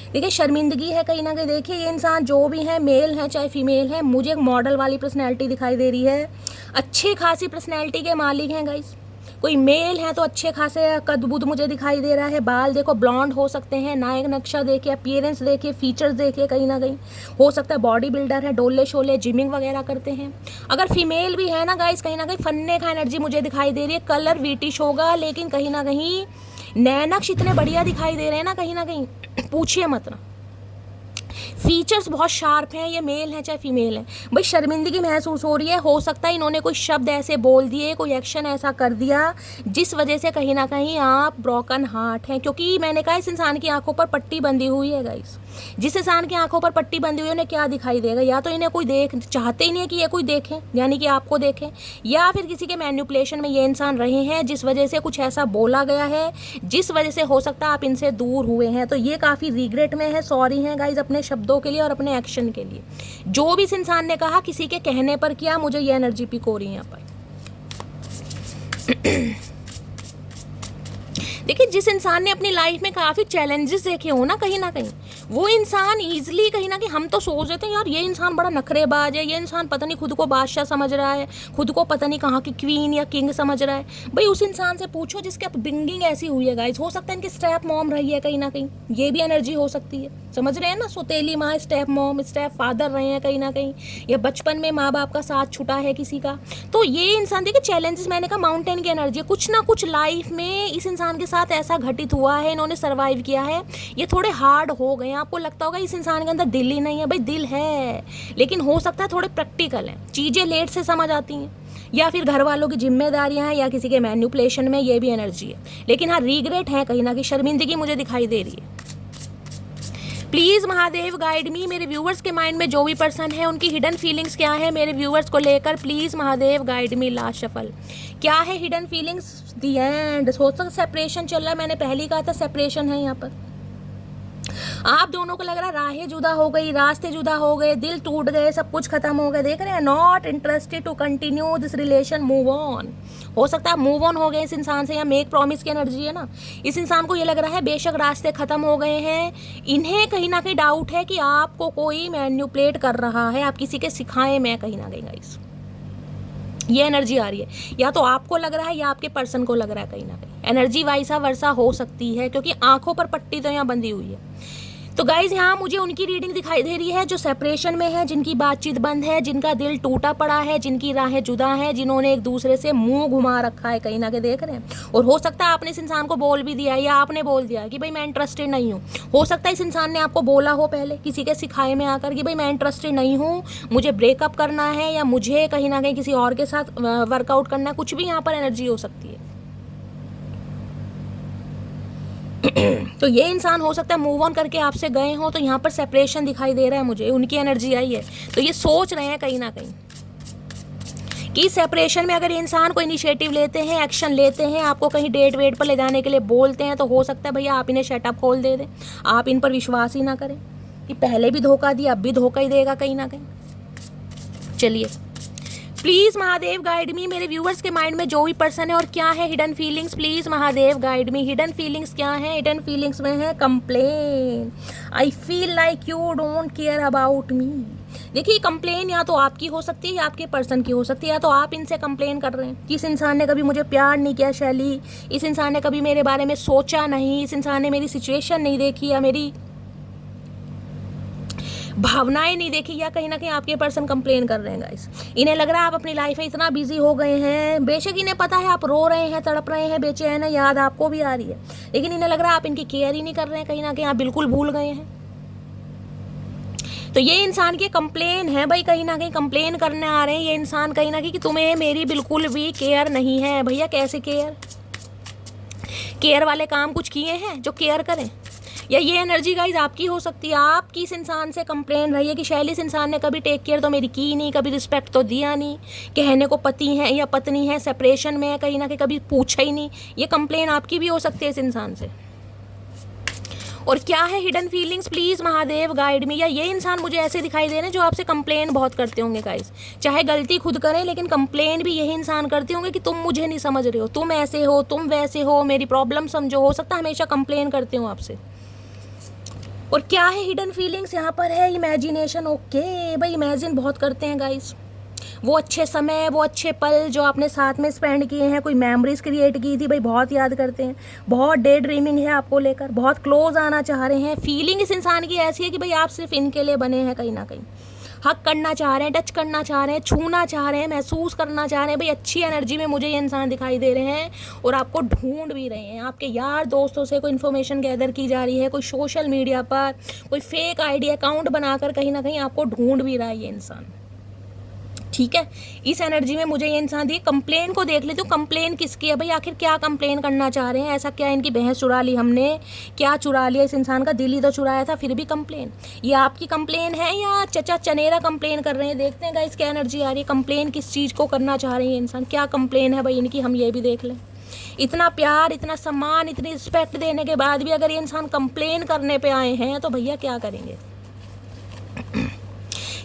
देखिए शर्मिंदगी है कहीं ना कहीं। देखिए ये इंसान जो भी है, मेल है चाहे फीमेल है, मुझे एक मॉडल वाली पर्सनैलिटी दिखाई दे रही है, अच्छी खासी पर्सनैलिटी के मालिक हैं गाइस। कोई मेल है तो अच्छे खासे कद बुद मुझे दिखाई दे रहा है। बाल देखो ब्लॉन्ड हो सकते हैं, नायक नक्शा देखिए, अपीयरेंस देखिए, फीचर्स देखिए, कहीं ना कहीं हो सकता है बॉडी बिल्डर है, डोले शोले जिमिंग वगैरह करते हैं। अगर फीमेल भी है ना गाइस, कहीं ना कहीं फन्ने का एनर्जी मुझे दिखाई दे रही है। कलर वीटिश होगा, लेकिन कहीं ना कहीं नैनक्श इतने बढ़िया दिखाई दे रहे हैं ना, कहीं ना कहीं पूछिए मत ना। फीचर्स बहुत शार्प हैं, ये मेल है चाहे फीमेल है। भाई शर्मिंदगी महसूस हो रही है, हो सकता है इन्होंने कोई शब्द ऐसे बोल दिए, कोई एक्शन ऐसा कर दिया जिस वजह से कहीं ना कहीं आप ब्रोकन हार्ट हैं। क्योंकि मैंने कहा इस इंसान की आंखों पर पट्टी बंधी हुई है गाइस, जिस इंसान की आंखों पर पट्टी बंधी हुई है उन्हें क्या दिखाई देगा? या तो इन्हें कोई चाहते ही नहीं है कि ये कोई देखे, यानी कि आपको देखे, या फिर किसी के मैनिपुलेशन में ये इंसान रहे हैं जिस वजह से कुछ ऐसा बोला गया है जिस वजह से हो सकता है आप इनसे दूर हुए हैं। तो ये काफ़ी रिग्रेट में है, सॉरी हैं गाइज अपने शब्दों के लिए और अपने एक्शन के लिए। जो भी इस इंसान ने कहा किसी के कहने पर किया, मुझे ये एनर्जी पिक हो रही है यहाँ पर। देखिए, जिस इंसान ने अपनी लाइफ में काफ़ी चैलेंजेस देखे हो ना कहीं वो इंसान ईजिली कहीं ना कहीं, हम तो सोच देते हैं यार ये इंसान बड़ा नखरेबाज है, ये इंसान पता नहीं खुद को बादशाह समझ रहा है, खुद को पता नहीं कहाँ की क्वीन या किंग समझ रहा है। भाई उस इंसान से पूछो जिसके अपब्रिंगिंग ऐसी हुई है गाइज। हो सकता है इनकी स्टेप मॉम रही है कहीं ना कहीं, ये भी एनर्जी हो सकती है, समझ रहे हैं ना? सौतेली माँ, स्टेप मॉम, स्टेप फादर रहे हैं कहीं ना कहीं, या बचपन में माँ बाप का साथ छुटा है किसी का। तो ये इंसान, देखिए चैलेंजेस, मैंने कहा माउंटेन की एनर्जी, कुछ ना कुछ लाइफ में इस इंसान के साथ ऐसा घटित हुआ है, इन्होंने सर्वाइव किया है, ये थोड़े हार्ड हो गए। आपको लगता होगा इस इंसान के अंदर दिल ही नहीं है, भाई दिल है, लेकिन हो सकता है थोड़े प्रैक्टिकल हैं, चीज़ें लेट से समझ आती हैं, या फिर घर वालों की जिम्मेदारियां हैं, या किसी के मैनिपुलेशन में, ये भी एनर्जी है। लेकिन हाँ, रिग्रेट है कहीं ना कहीं, शर्मिंदगी मुझे दिखाई दे रही है। प्लीज़ महादेव गाइड मी, मेरे व्यूवर्स के माइंड में जो भी पर्सन है उनकी हिडन फीलिंग्स क्या है मेरे व्यूवर्स को लेकर, please Mahadev guide me. Last shuffle क्या है हिडन फीलिंग्स? The and. सोचो सेपरेशन चल रहा है, मैंने पहले ही कहा था सेपरेशन है यहाँ पर। आप दोनों को लग रहा है राहें जुदा हो गई, रास्ते जुदा हो गए, दिल टूट गए, सब कुछ खत्म हो गया। देख रहे हैं, not interested to continue this relation, move on. हो सकता है मूव ऑन हो गए इस इंसान से, या मेक प्रॉमिस की एनर्जी है ना। इस इंसान को ये लग रहा है बेशक रास्ते खत्म हो गए हैं, इन्हें कहीं ना कहीं डाउट है कि आपको कोई मैनिपुलेट कर रहा है, आप किसी के सिखाए में कहीं ना कहीं गाइस, ये एनर्जी आ रही है। या तो आपको लग रहा है या आपके पर्सन को लग रहा है कहीं ना कहीं। एनर्जी वाइसा वर्सा हो सकती है, क्योंकि आंखों पर पट्टी तो यहाँ बंधी हुई है। तो गाइज यहाँ मुझे उनकी रीडिंग दिखाई दे रही है जो सेपरेशन में है, जिनकी बातचीत बंद है, जिनका दिल टूटा पड़ा है, जिनकी राहें जुदा हैं, जिन्होंने एक दूसरे से मुंह घुमा रखा है कहीं ना कहीं, देख रहे हैं। और हो सकता है आपने इस इंसान को बोल भी दिया, या आपने बोल दिया कि भाई मैं इंटरेस्टेड नहीं हूँ। हो सकता है इस इंसान ने आपको बोला हो पहले किसी के सिखाए में आकर कि भाई मैं इंटरेस्टेड नहीं हूँ, मुझे ब्रेकअप करना है, या मुझे कहीं ना कहीं किसी और के साथ वर्कआउट करना है, कुछ भी यहाँ पर एनर्जी हो सकती है। तो ये इंसान हो सकता है मूव ऑन करके आपसे गए हो, तो यहाँ पर सेपरेशन दिखाई दे रहा है मुझे, उनकी एनर्जी आई है। तो ये सोच रहे हैं कहीं ना कहीं कि सेपरेशन में अगर इंसान को इनिशिएटिव लेते हैं, एक्शन लेते हैं, आपको कहीं डेट वेट पर ले जाने के लिए बोलते हैं, तो हो सकता है भैया आप इन्हें शटअप खोल दे दें, आप इन पर विश्वास ही ना करें कि पहले भी धोखा दिया, अब भी धोखा ही देगा कहीं ना कहीं। चलिए प्लीज़ महादेव गाइड मी, मेरे व्यूवर्स के माइंड में जो भी पर्सन है और क्या है hidden feelings, please Mahadev guide me. Hidden feelings क्या है? हिडन फीलिंग्स में है complain. I feel like you don't care about me. देखिए कंप्लेन या तो आपकी हो सकती है या आपके पर्सन की हो सकती है। या तो आप इनसे कंप्लेन कर रहे हैं कि इस इंसान ने कभी मुझे प्यार नहीं किया शैली, इस इंसान ने कभी मेरे बारे में सोचा नहीं, इस इंसान ने मेरी सिचुएशन नहीं देखी या मेरी भावनाएं नहीं देखी, या कहीं ना कहीं आपके पर्सन कंप्लेन कर रहे हैं गाइस। इन्हें लग रहा है आप अपनी लाइफ में इतना बिजी हो गए हैं, बेशक इन्हें पता है आप रो रहे हैं, तड़प रहे हैं, बेचैन है, याद आपको भी आ रही है, लेकिन इन्हें लग रहा है आप इनकी केयर ही नहीं कर रहे हैं, कहीं ना कहीं आप बिल्कुल भूल गए हैं। तो ये इंसान की कंप्लेन है भाई, कहीं ना कहीं कंप्लेन करने आ रहे हैं ये इंसान कहीं ना कहीं कि तुम्हें मेरी बिल्कुल भी केयर नहीं है। भैया कैसे केयर वाले काम कुछ किए हैं जो केयर करें? या ये एनर्जी गाइज आपकी हो सकती है, आपकी इस इंसान से कंप्लेन रही है कि शैली इस इंसान ने कभी टेक केयर तो मेरी की नहीं, कभी रिस्पेक्ट तो दिया नहीं, कहने को पति है या पत्नी है, सेपरेशन में है कहीं ना कहीं, कभी पूछा ही नहीं। ये कंप्लेन आपकी भी हो सकती है इस इंसान से। और क्या है hidden feelings, please Mahadev guide मी। या ये इंसान मुझे ऐसे दिखाई दे रहे हैं जो आपसे कंप्लेन बहुत करते होंगे गाइस, चाहे गलती खुद करें लेकिन कंप्लेन भी यही इंसान करते होंगे कि तुम मुझे नहीं समझ रहे हो, तुम ऐसे हो, तुम वैसे हो, मेरी प्रॉब्लम समझो। हो सकता है हमेशा कंप्लेन करते हो आपसे। और क्या है हिडन फीलिंग्स यहाँ पर है इमेजिनेशन। ओके भाई, इमेजिन बहुत करते हैं गाइस, वो अच्छे समय, वो अच्छे पल जो आपने साथ में स्पेंड किए हैं, कोई मेमोरीज क्रिएट की थी भाई, बहुत याद करते हैं, बहुत डे ड्रीमिंग है आपको लेकर, बहुत क्लोज आना चाह रहे हैं। फीलिंग इस इंसान की ऐसी है कि भाई आप सिर्फ इनके लिए बने हैं, कहीं ना कहीं हक करना चाह रहे हैं, टच करना चाह रहे हैं, छूना चाह रहे हैं, महसूस करना चाह रहे हैं। भाई अच्छी एनर्जी में मुझे ये इंसान दिखाई दे रहे हैं और आपको ढूंढ भी रहे हैं। आपके यार दोस्तों से कोई इन्फॉर्मेशन गैदर की जा रही है, कोई सोशल मीडिया पर कोई फेक आईडी अकाउंट बनाकर कहीं ना कहीं आपको ढूंढ भी रहा है ये इंसान। ठीक है। इस एनर्जी में मुझे ये इंसान दिए। कंप्लेन को देख लेती हूँ, कंप्लेन किसकी है भाई, आखिर क्या कंप्लेन करना चाह रहे हैं, ऐसा क्या इनकी बहस चुरा ली हमने, क्या चुरा लिया इस इंसान का, दिल ही तो चुराया था, फिर भी कंप्लेन। ये आपकी कंप्लेन है या चचा चनेरा कंप्लेन कर रहे हैं, देखते हैं गाइस क्या एनर्जी आ रही है। कंप्लेन किस चीज़ को करना चाह रहे हैं इंसान, क्या कंप्लेन है भाई इनकी, हम ये भी देख लें। इतना प्यार, इतना सम्मान, इतनी रिस्पेक्ट देने के बाद भी अगर ये इंसान कंप्लेन करने पे आए हैं तो भैया क्या करेंगे।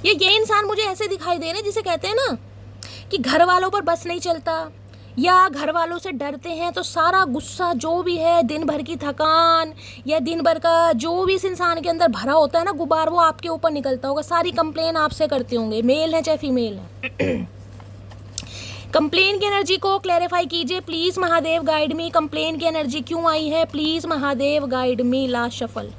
ये इंसान मुझे ऐसे दिखाई दे रहे हैं जिसे कहते हैं ना कि घर वालों पर बस नहीं चलता या घर वालों से डरते हैं, तो सारा गुस्सा जो भी है, दिन भर की थकान या दिन भर का जो भी इस इंसान के अंदर भरा होता है ना गुबार, वो आपके ऊपर निकलता होगा। सारी कंप्लेन आपसे करते होंगे, मेल है चाहे फीमेल है। कंप्लेन की एनर्जी को क्लैरिफाई कीजिए please Mahadev, guide me. Complain की एनर्जी क्यों आई है please Mahadev, guide me. Last shuffle.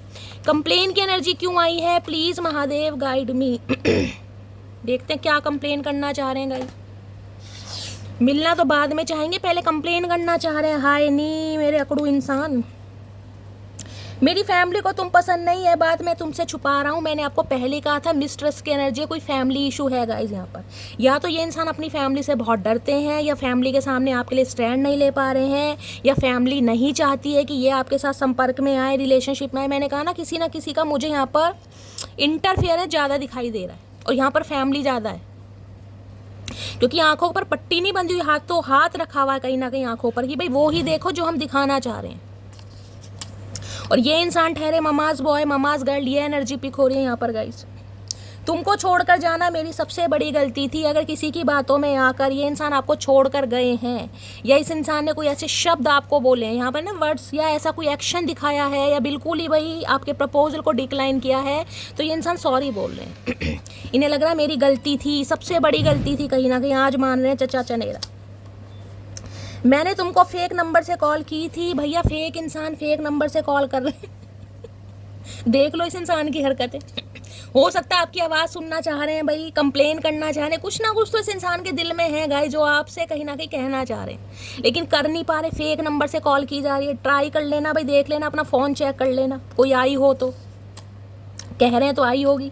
Complain की एनर्जी क्यों आई है प्लीज़ महादेव, गाइड मी। देखते हैं क्या कंप्लेन करना चाह रहे हैं गाइस। मिलना तो बाद में चाहेंगे, पहले कंप्लेन करना चाह रहे हैं। हाय नी मेरे अकड़ू इंसान, मेरी फैमिली को तुम पसंद नहीं है, बात मैं तुमसे छुपा रहा हूँ। मैंने आपको पहले कहा था मिस्ट्रेस की एनर्जी, कोई फैमिली इशू है गाइस यहाँ पर। या तो ये इंसान अपनी फैमिली से बहुत डरते हैं, या फैमिली के सामने आपके लिए स्टैंड नहीं ले पा रहे हैं, या फैमिली नहीं चाहती है कि ये आपके साथ संपर्क में आए, रिलेशनशिप में आए। मैंने कहा ना किसी का मुझे यहाँ पर इंटरफेरेंस ज़्यादा दिखाई दे रहा है, और यहाँ पर फैमिली ज़्यादा है, क्योंकि आंखों पर पट्टी नहीं बंधी हुई, हाथ तो हाथ रखा हुआ है कहीं ना कहीं आंखों पर कि भाई वो ही देखो जो हम दिखाना चाह रहे हैं। और ये इंसान ठहरे ममाज बॉय ममाज गर्ल, ये एनर्जी पिक हो रही है यहाँ पर गाइस। तुमको छोड़कर जाना मेरी सबसे बड़ी गलती थी। अगर किसी की बातों में आकर ये इंसान आपको छोड़कर गए हैं, या इस इंसान ने कोई ऐसे शब्द आपको बोले हैं यहाँ पर ना वर्ड्स, या ऐसा कोई एक्शन दिखाया है, या बिल्कुल ही भाई आपके प्रपोजल को डिक्लाइन किया है, तो ये इंसान सॉरी बोल रहे हैं। इन्हें लग रहा है मेरी गलती थी, सबसे बड़ी गलती थी, कहीं ना कहीं आज मान रहे हैं चचा चनेरा। मैंने तुमको फेक नंबर से कॉल की थी भैया, फेक इंसान फेक नंबर से कॉल कर रहे हैं। देख लो इस इंसान की हरकतें। हो सकता है आपकी आवाज़ सुनना चाह रहे हैं भाई, कंप्लेन करना चाह रहे हैं, कुछ ना कुछ तो इस इंसान के दिल में है गाइस जो आपसे कहीं ना कहीं कहना चाह रहे हैं, लेकिन कर नहीं पा रहे। फेक नंबर से कॉल की जा रही है, ट्राई कर लेना भाई, देख लेना, अपना फ़ोन चेक कर लेना, कोई आई हो तो। कह रहे हैं तो आई होगी।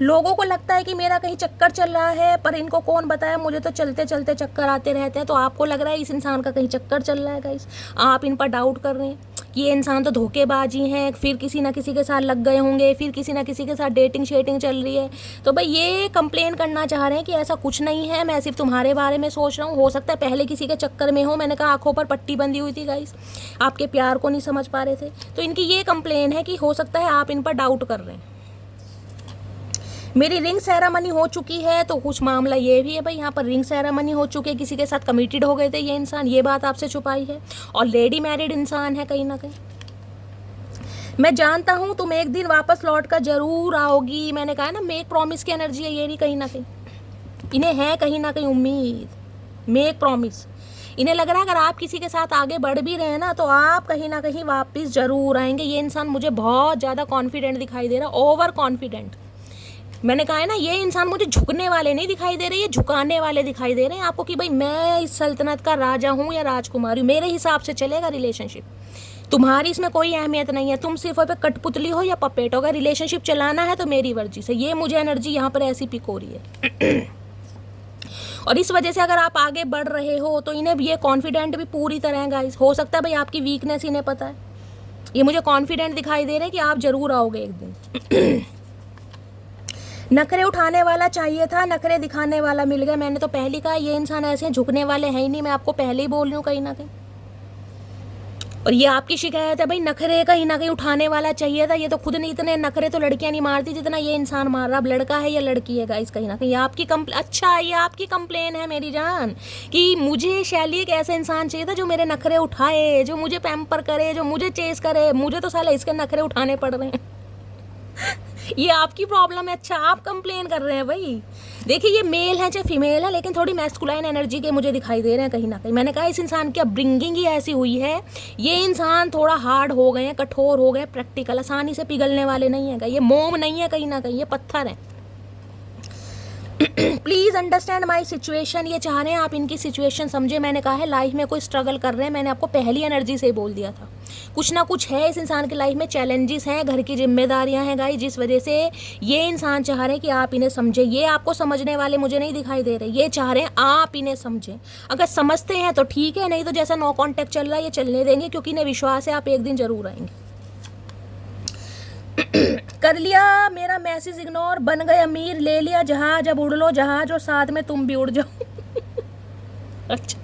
लोगों को लगता है कि मेरा कहीं चक्कर चल रहा है, पर इनको कौन बताया, मुझे तो चलते चलते चक्कर आते रहते हैं। तो आपको लग रहा है इस इंसान का कहीं चक्कर चल रहा है गाइस, आप इन पर डाउट कर रहे हैं कि ये इंसान तो धोखेबाजी हैं, फिर किसी ना किसी के साथ लग गए होंगे, फिर किसी ना किसी के साथ डेटिंग शेटिंग चल रही है। तो भाई ये कंप्लेन करना चाह रहे हैं कि ऐसा कुछ नहीं है, मैं सिर्फ तुम्हारे बारे में सोच रहा हूँ। हो सकता है पहले किसी के चक्कर में हो, मैंने कहा आंखों पर पट्टी बंधी हुई थी गाइस, आपके प्यार को नहीं समझ पा रहे थे। तो इनकी ये कंप्लेन है कि हो सकता है आप इन पर डाउट कर रहे हैं। मेरी रिंग सेरेमनी हो चुकी है, तो कुछ मामला ये भी है भाई, यहाँ पर रिंग सेरेमनी हो चुकी है, किसी के साथ कमिटेड हो गए थे ये इंसान, ये बात आपसे छुपाई है, और लेडी मैरिड इंसान है कहीं ना कहीं। मैं जानता हूँ तुम एक दिन वापस लौट कर जरूर आओगी। मैंने कहा ना मेक प्रॉमिस की एनर्जी है ये, नहीं कहीं ना कहीं इन्हें है कहीं ना कहीं उम्मीद, मेक प्रॉमिस। इन्हें लग रहा है अगर आप किसी के साथ आगे बढ़ भी रहे हैं ना, तो आप कहीं ना कहीं वापस जरूर आएंगे। ये इंसान मुझे बहुत ज़्यादा कॉन्फिडेंट दिखाई दे रहा, ओवर कॉन्फिडेंट। मैंने कहा है ना ये इंसान मुझे झुकने वाले नहीं दिखाई दे रहे, ये झुकाने वाले दिखाई दे रहे हैं आपको कि भाई मैं इस सल्तनत का राजा हूँ या राजकुमारी हूँ, मेरे हिसाब से चलेगा रिलेशनशिप, तुम्हारी इसमें कोई अहमियत नहीं है, तुम सिर्फ पे कठपुतली हो या पपेट हो, अगर रिलेशनशिप चलाना है तो मेरी मर्जी से। ये मुझे एनर्जी यहाँ पर ऐसी पिक हो रही है। और इस वजह से अगर आप आगे बढ़ रहे हो तो इन्हें ये कॉन्फिडेंट भी पूरी तरह है गाइस। हो सकता है भाई आपकी वीकनेस इन्हें पता है, ये मुझे कॉन्फिडेंट दिखाई दे रहे हैं कि आप जरूर आओगे एक दिन। नखरे उठाने वाला चाहिए था, नखरे दिखाने वाला मिल गया। मैंने तो पहले कहा ये इंसान ऐसे झुकने वाले हैं ही नहीं, मैं आपको पहले ही बोल रही हूँ कहीं ना कहीं। और ये आपकी शिकायत है भाई नखरे कहीं ना कहीं उठाने वाला चाहिए था, ये तो खुद नहीं, इतने नखरे तो लड़कियां नहीं मारती जितना ये इंसान मार रहा। अब लड़का है या लड़की है गाइस, कहीं ना कहीं आपकी अच्छा ये आपकी कंप्लेन है मेरी जान, कि मुझे शैली एक ऐसा इंसान चाहिए था जो मेरे नखरे उठाए, जो मुझे पैम्पर करे, जो मुझे चेस करे। मुझे तो साला इसके नखरे उठाने पड़ रहे हैं। ये आपकी प्रॉब्लम है। अच्छा आप कंप्लेन कर रहे हैं भाई। देखिए ये मेल है चाहे फीमेल है, लेकिन थोड़ी मैस्कुलाइन एनर्जी के मुझे दिखाई दे रहे हैं कहीं ना कहीं। मैंने कहा इस इंसान की अपब्रिंगिंग ही ऐसी हुई है, ये इंसान थोड़ा हार्ड हो गए हैं, कठोर हो गए, प्रैक्टिकल, आसानी से पिघलने वाले नहीं है। ये मोम नहीं है कहीं ना कहीं, ये पत्थर है। Please understand my situation. ये चाह रहे हैं आप इनकी सिचुएशन समझे। मैंने कहा है लाइफ में कोई स्ट्रगल कर रहे हैं, मैंने आपको पहली एनर्जी से ही बोल दिया था। कुछ ना कुछ है इस इंसान की लाइफ में, चैलेंजेस हैं, घर की जिम्मेदारियां हैं गाइस, जिस वजह से ये इंसान चाह रहे हैं कि आप इन्हें समझे। ये आपको समझने वाले मुझे नहीं दिखाई दे रहे, ये चाह रहे हैं आप इन्हें समझें। अगर समझते हैं तो ठीक है, नहीं तो जैसा नो कॉन्टैक्ट चल रहा है ये चलने देंगे, क्योंकि इन्हें विश्वास है आप एक दिन जरूर आएंगे। कर लिया मेरा मैसेज इग्नोर, बन गए अमीर, ले लिया जहाज, अब उड़ लो जहाज और साथ में तुम भी उड़ जाओ। अच्छा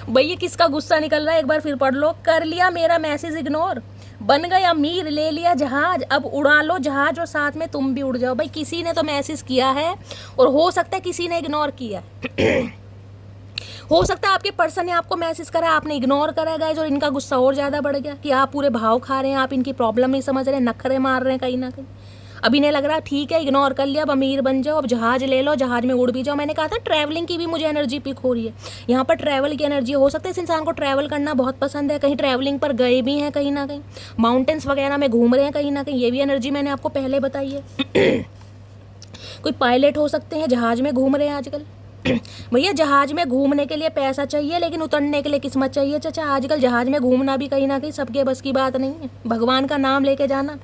भैया किसका गुस्सा निकल रहा है, एक बार फिर पढ़ लो। कर लिया मेरा मैसेज इग्नोर, बन गए अमीर, ले लिया जहाज, अब उड़ा लो जहाज और साथ में तुम भी उड़ जाओ। भाई किसी ने तो मैसेज किया है और हो सकता है किसी ने इग्नोर किया। हो सकता है आपके पर्सन ने आपको मैसेज करा, आपने इग्नोर करा गाइस, और इनका गुस्सा और ज़्यादा बढ़ गया कि आप पूरे भाव खा रहे हैं, आप इनकी प्रॉब्लम नहीं समझ रहे, नखरे मार रहे हैं कहीं ना कहीं। अब इन्हें लग रहा ठीक है इग्नोर कर लिया, अब अमीर बन जाओ, अब जहाज ले लो, जहाज में उड़ भी जाओ। मैंने कहा था ट्रैवलिंग की भी मुझे एनर्जी पिक हो रही है, यहाँ पर ट्रैवल की एनर्जी। हो सकता है इस इंसान को ट्रैवल करना बहुत पसंद है, कहीं ट्रैवलिंग पर गए भी हैं, कहीं ना कहीं माउंटेन्स वगैरह में घूम रहे हैं कहीं ना कहीं, ये भी एनर्जी मैंने आपको पहले बताई है। कोई पायलट हो सकते हैं, जहाज में घूम रहे हैं आजकल। भैया जहाज में घूमने के लिए पैसा चाहिए, लेकिन उतरने के लिए किस्मत चाहिए चाचा। आजकल जहाज में घूमना भी कहीं ना कहीं सबके बस की बात नहीं है, भगवान का नाम लेके जाना।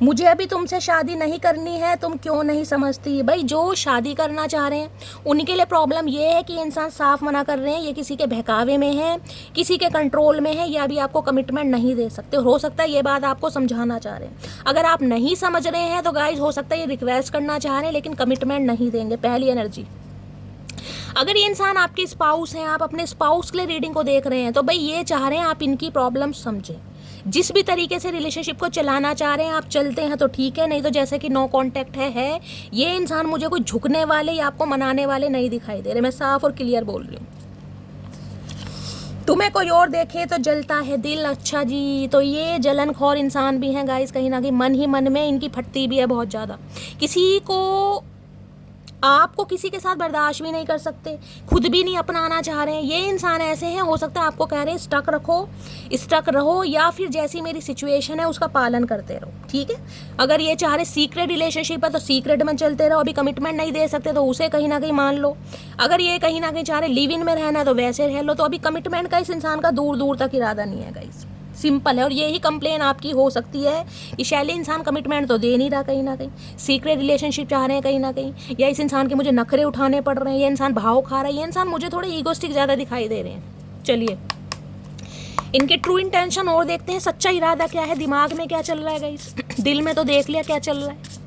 मुझे अभी तुमसे शादी नहीं करनी है, तुम क्यों नहीं समझती। भाई जो शादी करना चाह रहे हैं उनके लिए प्रॉब्लम ये है कि इंसान साफ मना कर रहे हैं, ये किसी के बहकावे में है, किसी के कंट्रोल में है, या अभी आपको कमिटमेंट नहीं दे सकते। हो सकता है ये बात आपको समझाना चाह रहे हैं। अगर आप नहीं समझ रहे हैं तो गाइज हो सकता है ये रिक्वेस्ट करना चाह रहे हैं लेकिन कमिटमेंट नहीं देंगे। पहली एनर्जी, अगर ये इंसान आपके स्पाउस हैं, आप अपने स्पाउस के लिए रीडिंग को देख रहे हैं, तो भाई ये चाह रहे हैं आप इनकी प्रॉब्लम समझें। जिस भी तरीके से रिलेशनशिप को चलाना चाह रहे हैं आप चलते हैं तो ठीक है, नहीं तो जैसे कि नो कांटेक्ट है। ये इंसान मुझे कोई झुकने वाले या आपको मनाने वाले नहीं दिखाई दे रहे, मैं साफ और क्लियर बोल रही हूँ। तुम्हें कोई और देखे तो जलता है दिल। अच्छा जी, तो ये जलनखोर इंसान भी हैं गाइस, कहीं ना कहीं मन ही मन में इनकी फटती भी है बहुत ज़्यादा। किसी को आपको किसी के साथ बर्दाश्त भी नहीं कर सकते, खुद भी नहीं अपनाना चाह रहे हैं। ये इंसान ऐसे हैं, हो सकता है आपको कह रहे हैं स्टक रखो, स्टक रहो, या फिर जैसी मेरी सिचुएशन है उसका पालन करते रहो। ठीक है, अगर ये चाह रहे सीक्रेट रिलेशनशिप है तो सीक्रेट में चलते रहो, अभी कमिटमेंट नहीं दे सकते तो उसे कहीं ना कहीं मान लो। अगर ये कहीं ना कहीं चाह रहे लिव इन में रहना तो वैसे रह लो। तो अभी कमिटमेंट का इस इंसान का दूर दूर तक इरादा नहीं है गाइस, सिंपल है। और यही कंप्लेन आपकी हो सकती है कि शैली इंसान कमिटमेंट तो दे नहीं रहा, कहीं ना कहीं सीक्रेट रिलेशनशिप चाह रहे हैं कहीं ना कहीं, या इस इंसान के मुझे नखरे उठाने पड़ रहे हैं, ये इंसान भाव खा रहा है, ये इंसान मुझे थोड़े ईगोस्टिक ज़्यादा दिखाई दे रहे हैं। चलिए इनके ट्रू इंटेंशन और देखते हैं, सच्चा इरादा क्या है, दिमाग में क्या चल रहा है गाइस, दिल में तो देख लिया क्या चल रहा है।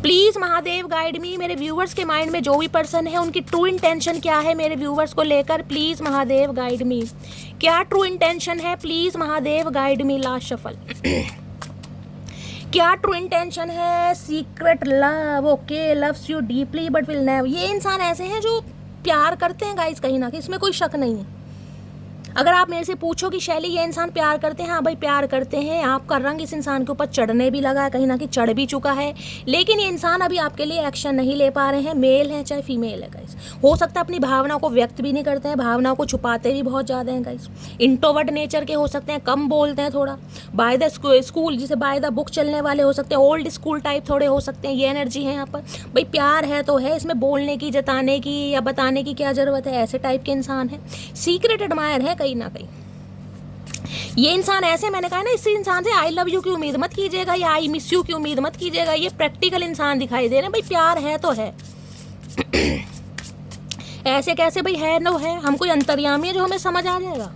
प्लीज़ महादेव गाइड मी, मेरे व्यूवर्स के माइंड में जो भी पर्सन है उनकी ट्रू इंटेंशन क्या है मेरे व्यूवर्स को लेकर। प्लीज़ महादेव गाइड मी, क्या ट्रू इंटेंशन है, please Mahadev guide me. Last shuffle, क्या ट्रू इंटेंशन है। Secret love, okay, loves you deeply but will never. ये इंसान ऐसे हैं जो प्यार करते हैं गाइस, कहीं ना कहीं इसमें कोई शक नहीं है। अगर आप मेरे से पूछो कि शैली ये इंसान प्यार करते हैं, हाँ भाई प्यार करते हैं। आपका रंग इस इंसान के ऊपर चढ़ने भी लगा है, कहीं ना कहीं चढ़ भी चुका है, लेकिन ये इंसान अभी आपके लिए एक्शन नहीं ले पा रहे हैं। मेल है चाहे फीमेल है गाइस, हो सकता है अपनी भावनाओं को व्यक्त भी नहीं करते हैं, भावनाओं को छुपाते भी बहुत ज़्यादा हैं गाइस। इंट्रोवर्ट नेचर के हो सकते हैं, कम बोलते हैं थोड़ा, बाय द स्कूल जिसे बाय द बुक चलने वाले हो सकते हैं, ओल्ड स्कूल टाइप थोड़े हो सकते हैं। ये एनर्जी है यहाँ पर। भाई प्यार है तो है, इसमें बोलने की, जताने की या बताने की क्या ज़रूरत है, ऐसे टाइप के इंसान है। सीक्रेट एडमायर है कहीं ना कहीं ये इंसान ऐसे। मैंने कहा ना, इस इंसान से आई लव यू की उम्मीद मत कीजिएगा या आई मिस यू की उम्मीद मत कीजिएगा। ये प्रैक्टिकल इंसान दिखाई दे रहे हैं। भाई प्यार है तो है, ऐसे कैसे भाई है नो है। हम कोई अंतर्यामी है जो हमें समझ आ जाएगा,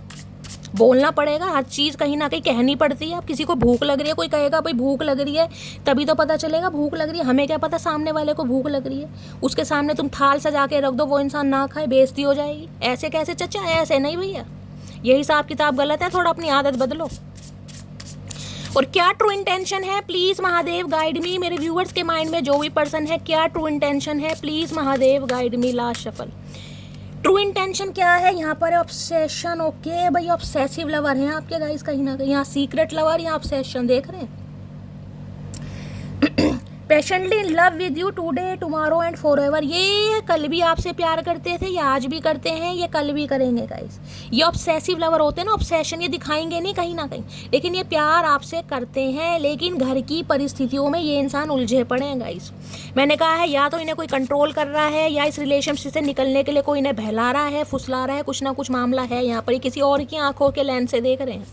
बोलना पड़ेगा, हर चीज़ कहीं ना कहीं कहनी पड़ती है। अब किसी को भूख लग रही है, कोई कहेगा भाई भूख लग रही है, तभी तो पता चलेगा भूख लग रही है। हमें क्या पता सामने वाले को भूख लग रही है, उसके सामने तुम थाल सजा के रख दो, वो इंसान ना खाए, बेइज्जती हो जाएगी। ऐसे कैसे चचा, ऐसे नहीं भैया, ये हिसाब किताब गलत है, थोड़ा अपनी आदत बदलो। और क्या ट्रू इंटेंशन है, प्लीज़ महादेव गाइड मी। मेरे व्यूअर्स के माइंड में जो भी पर्सन है, क्या ट्रू इंटेंशन है, please Mahadev guide me. Last shuffle, true intention क्या है यहाँ पर। ऑब्सेशन, ओके भाई ऑब्सेसिव लवर हैं आपके गाइस, कहीं ना कहीं यहाँ सीक्रेट लवर या ऑब्सेशन देख रहे हैं। Patiently in love with you today tomorrow and for ever. ये कल भी आपसे प्यार करते थे, ये आज भी करते हैं, ये कल भी करेंगे गाइस। ये ऑब्सेसिव लवर होते हैं ना, ऑब्सेशन, ये दिखाएंगे नहीं कहीं ना कहीं, लेकिन ये प्यार आपसे करते हैं। लेकिन घर की परिस्थितियों में ये इंसान उलझे पड़े हैं गाइस। मैंने कहा है या तो इन्हें कोई कंट्रोल कर रहा है, या इस रिलेशनशिप से निकलने के लिए कोई इन्हें बहला रहा है, फुसला रहा है, कुछ ना कुछ मामला है यहाँ पर। ये किसी और की आंखों के लेंस से देख रहे हैं,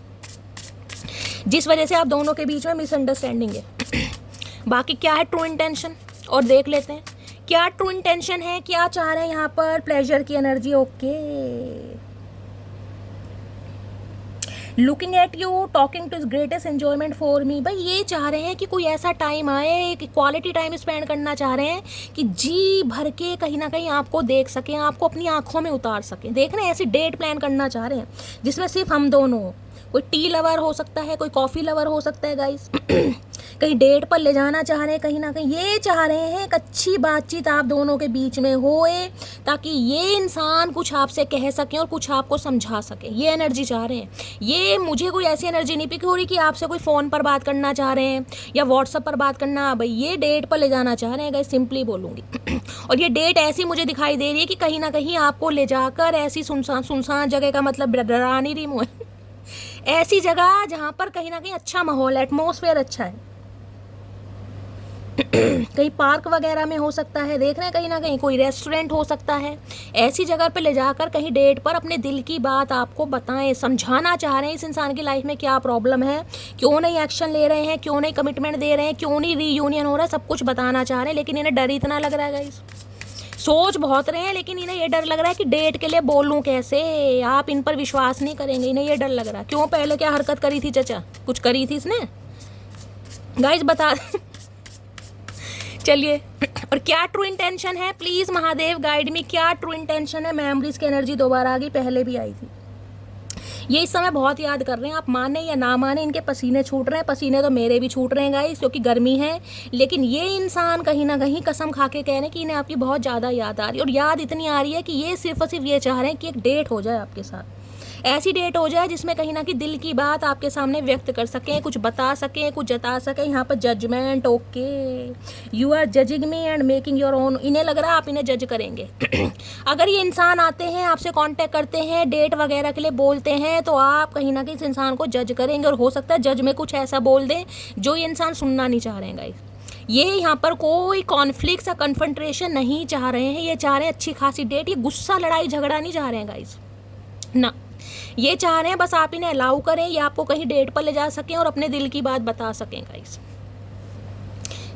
जिस वजह से आप दोनों के बीच में मिसअंडरस्टैंडिंग है। बाकी क्या है ट्रू इंटेंशन, और देख लेते हैं क्या ट्रू इंटेंशन है, क्या चाह रहे हैं यहाँ पर। प्लेजर की energy, okay. Looking at you talking two is greatest enjoyment for me. भाई ये चाह रहे हैं कि कोई ऐसा टाइम आए कि क्वालिटी टाइम स्पेंड करना चाह रहे हैं कि जी भर के कहीं ना कहीं आपको देख सकें, आपको अपनी आंखों में उतार सकें। देख रहे हैं, ऐसी डेट प्लान करना चाह रहे हैं जिसमें सिर्फ हम दोनों हो। कोई टी लवर हो सकता है, कोई कॉफ़ी लवर हो सकता है गाइस। कहीं डेट पर ले जाना चाह रहे हैं, कहीं ना कहीं ये चाह रहे हैं एक अच्छी बातचीत आप दोनों के बीच में होए, ताकि ये इंसान कुछ आपसे कह सकें और कुछ आपको समझा सके। ये एनर्जी चाह रहे हैं। ये मुझे कोई ऐसी एनर्जी नहीं पिक हो रही कि आपसे कोई फ़ोन पर बात करना चाह रहे हैं या व्हाट्सएप पर बात करना। भाई ये डेट पर ले जाना चाह रहे हैं गाइस, सिंपली बोलूँगी। और ये डेट ऐसी मुझे दिखाई दे रही है कि कहीं ना कहीं आपको ले जाकर ऐसी सुनसान जगह का मतलब डरा नहीं रही मुझे, ऐसी जगह जहाँ पर कहीं ना कहीं अच्छा माहौल, एटमॉस्फेयर अच्छा है। कहीं पार्क वगैरह में हो सकता है, देख रहे हैं, कहीं ना कहीं कोई रेस्टोरेंट हो सकता है। ऐसी जगह पे ले जाकर कहीं डेट पर अपने दिल की बात आपको बताएं, समझाना चाह रहे हैं इस इंसान की लाइफ में क्या प्रॉब्लम है, क्यों नहीं एक्शन ले रहे हैं, क्यों नहीं कमिटमेंट दे रहे हैं, क्यों नहीं रीयूनियन हो रहा है, सब कुछ बताना चाह रहे हैं। लेकिन इन्हें डर इतना लग रहा है गाइस, सोच बहुत रहे हैं, लेकिन इन्हें ये डर लग रहा है कि डेट के लिए बोलूं कैसे। आप इन पर विश्वास नहीं करेंगे, इन्हें ये डर लग रहा है। क्यों, पहले क्या हरकत करी थी चचा, कुछ करी थी इसने गाइस, बता चलिए। और क्या ट्रू इंटेंशन है, प्लीज महादेव गाइड मी, क्या ट्रू इंटेंशन है। मेमोरीज की एनर्जी दोबारा आ गई, पहले भी आई थी। ये इस समय बहुत याद कर रहे हैं, आप माने या ना माने, इनके पसीने छूट रहे हैं। पसीने तो मेरे भी छूट रहे हैं गाइस, क्योंकि गर्मी है। लेकिन ये इंसान कहीं ना कहीं कसम खा के कह रहे हैं कि इन्हें आपकी बहुत ज़्यादा याद आ रही है। और याद इतनी आ रही है कि ये सिर्फ और सिर्फ ये चाह रहे हैं कि एक डेट हो जाए आपके साथ, ऐसी डेट हो जाए जिसमें कहीं ना कहीं दिल की बात आपके सामने व्यक्त कर सकें, कुछ बता सकें, कुछ जता सकें। यहाँ पर judgement, okay, you are judging me and making your own. इन्हें लग रहा है आप इन्हें जज करेंगे। अगर ये इंसान आते हैं, आपसे कांटेक्ट करते हैं, डेट वगैरह के लिए बोलते हैं, तो आप कहीं ना कहीं इस इंसान को जज करेंगे। और हो सकता है जज में कुछ ऐसा बोल दें जो ये इंसान सुनना नहीं चाह रहे हैं गाइस। ये यहाँ पर कोई कॉन्फ्लिक्ट या कन्फ्रंट्रेशन नहीं चाह रहे हैं, ये चाह रहे हैं अच्छी खासी डेट। ये गुस्सा, लड़ाई झगड़ा नहीं चाह रहे हैं गाइस ना, ये चाह रहे हैं बस आप इन्हें अलाउ करें, या आपको कहीं डेट पर ले जा सकें और अपने दिल की बात बता सकें गाइस।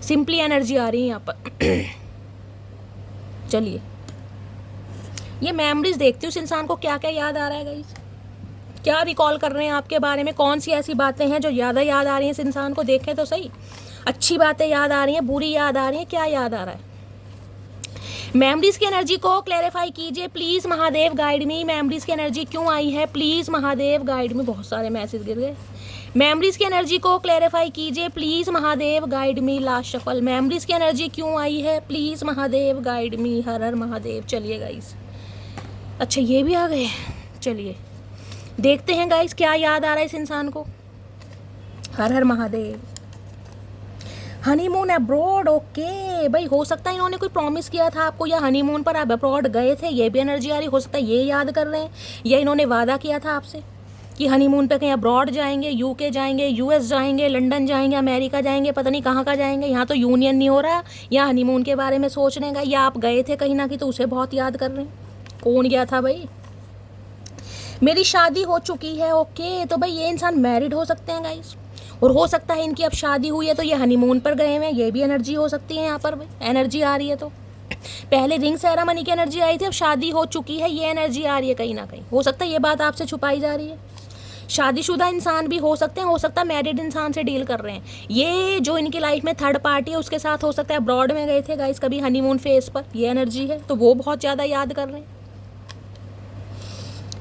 सिंपली एनर्जी आ रही है यहाँ पर। चलिए, ये मेमोरीज देखती हूँ उस इंसान को क्या क्या याद आ रहा है गाइस, क्या रिकॉल कर रहे हैं आपके बारे में, कौन सी ऐसी बातें हैं जो ज़्यादा याद आ रही हैं इस इंसान को। देखें तो सही, अच्छी बातें याद आ रही हैं, बुरी याद आ रही हैं, क्या याद आ रहा है। मेमोरीज की एनर्जी को क्लैरिफाई कीजिए please Mahadev guide me. Memories की एनर्जी क्यों आई है, प्लीज़ महादेव गाइड मी। बहुत सारे मैसेज गिर गए। मेमोरीज की एनर्जी को क्लैरिफाई कीजिए please Mahadev guide me. Last shuffle, memories की एनर्जी क्यों आई है, प्लीज़ महादेव गाइड मी। हर हर महादेव। चलिए गाइस, अच्छा ये भी आ गए। चलिए देखते हैं गाइस क्या याद आ रहा है इस इंसान को। हर हर महादेव। हनीमून अब्रॉड, ओके भाई, हो सकता है इन्होंने कोई प्रॉमिस किया था आपको, या हनीमून पर आप अब्रॉड गए थे, ये भी एनर्जी आ रही। हो सकता है ये याद कर रहे हैं, या इन्होंने वादा किया था आपसे कि हनीमून पे कहीं अब्रॉड जाएंगे, यूके जाएंगे, यूएस जाएंगे, लंदन जाएंगे, अमेरिका जाएंगे, पता नहीं कहाँ जाएंगे। यहाँ तो यूनियन नहीं हो रहा, या हनीमून के बारे में सोच रहे हैं, या आप गए थे कहीं ना कहीं तो उसे बहुत याद कर रहे हैं। कौन गया था भाई। मेरी शादी हो चुकी है, ओके, तो भाई ये इंसान मैरिड हो सकते हैं गाइस, और हो सकता है इनकी अब शादी हुई है तो ये हनीमून पर गए हुए हैं, ये भी एनर्जी हो सकती है। यहाँ पर एनर्जी आ रही है, तो पहले रिंग सेरेमनी की एनर्जी आई थी, अब शादी हो चुकी है, ये एनर्जी आ रही है कहीं ना कहीं। हो सकता है ये बात आपसे छुपाई जा रही है। शादीशुदा इंसान भी हो सकते हैं, हो सकता है मैरिड इंसान से डील कर रहे हैं। ये जो इनकी लाइफ में थर्ड पार्टी है उसके साथ हो सकता है अब्रॉड में गए थे गाइस कभी हनीमून फेज पर, ये एनर्जी है, तो वो बहुत ज़्यादा याद कर रहे हैं।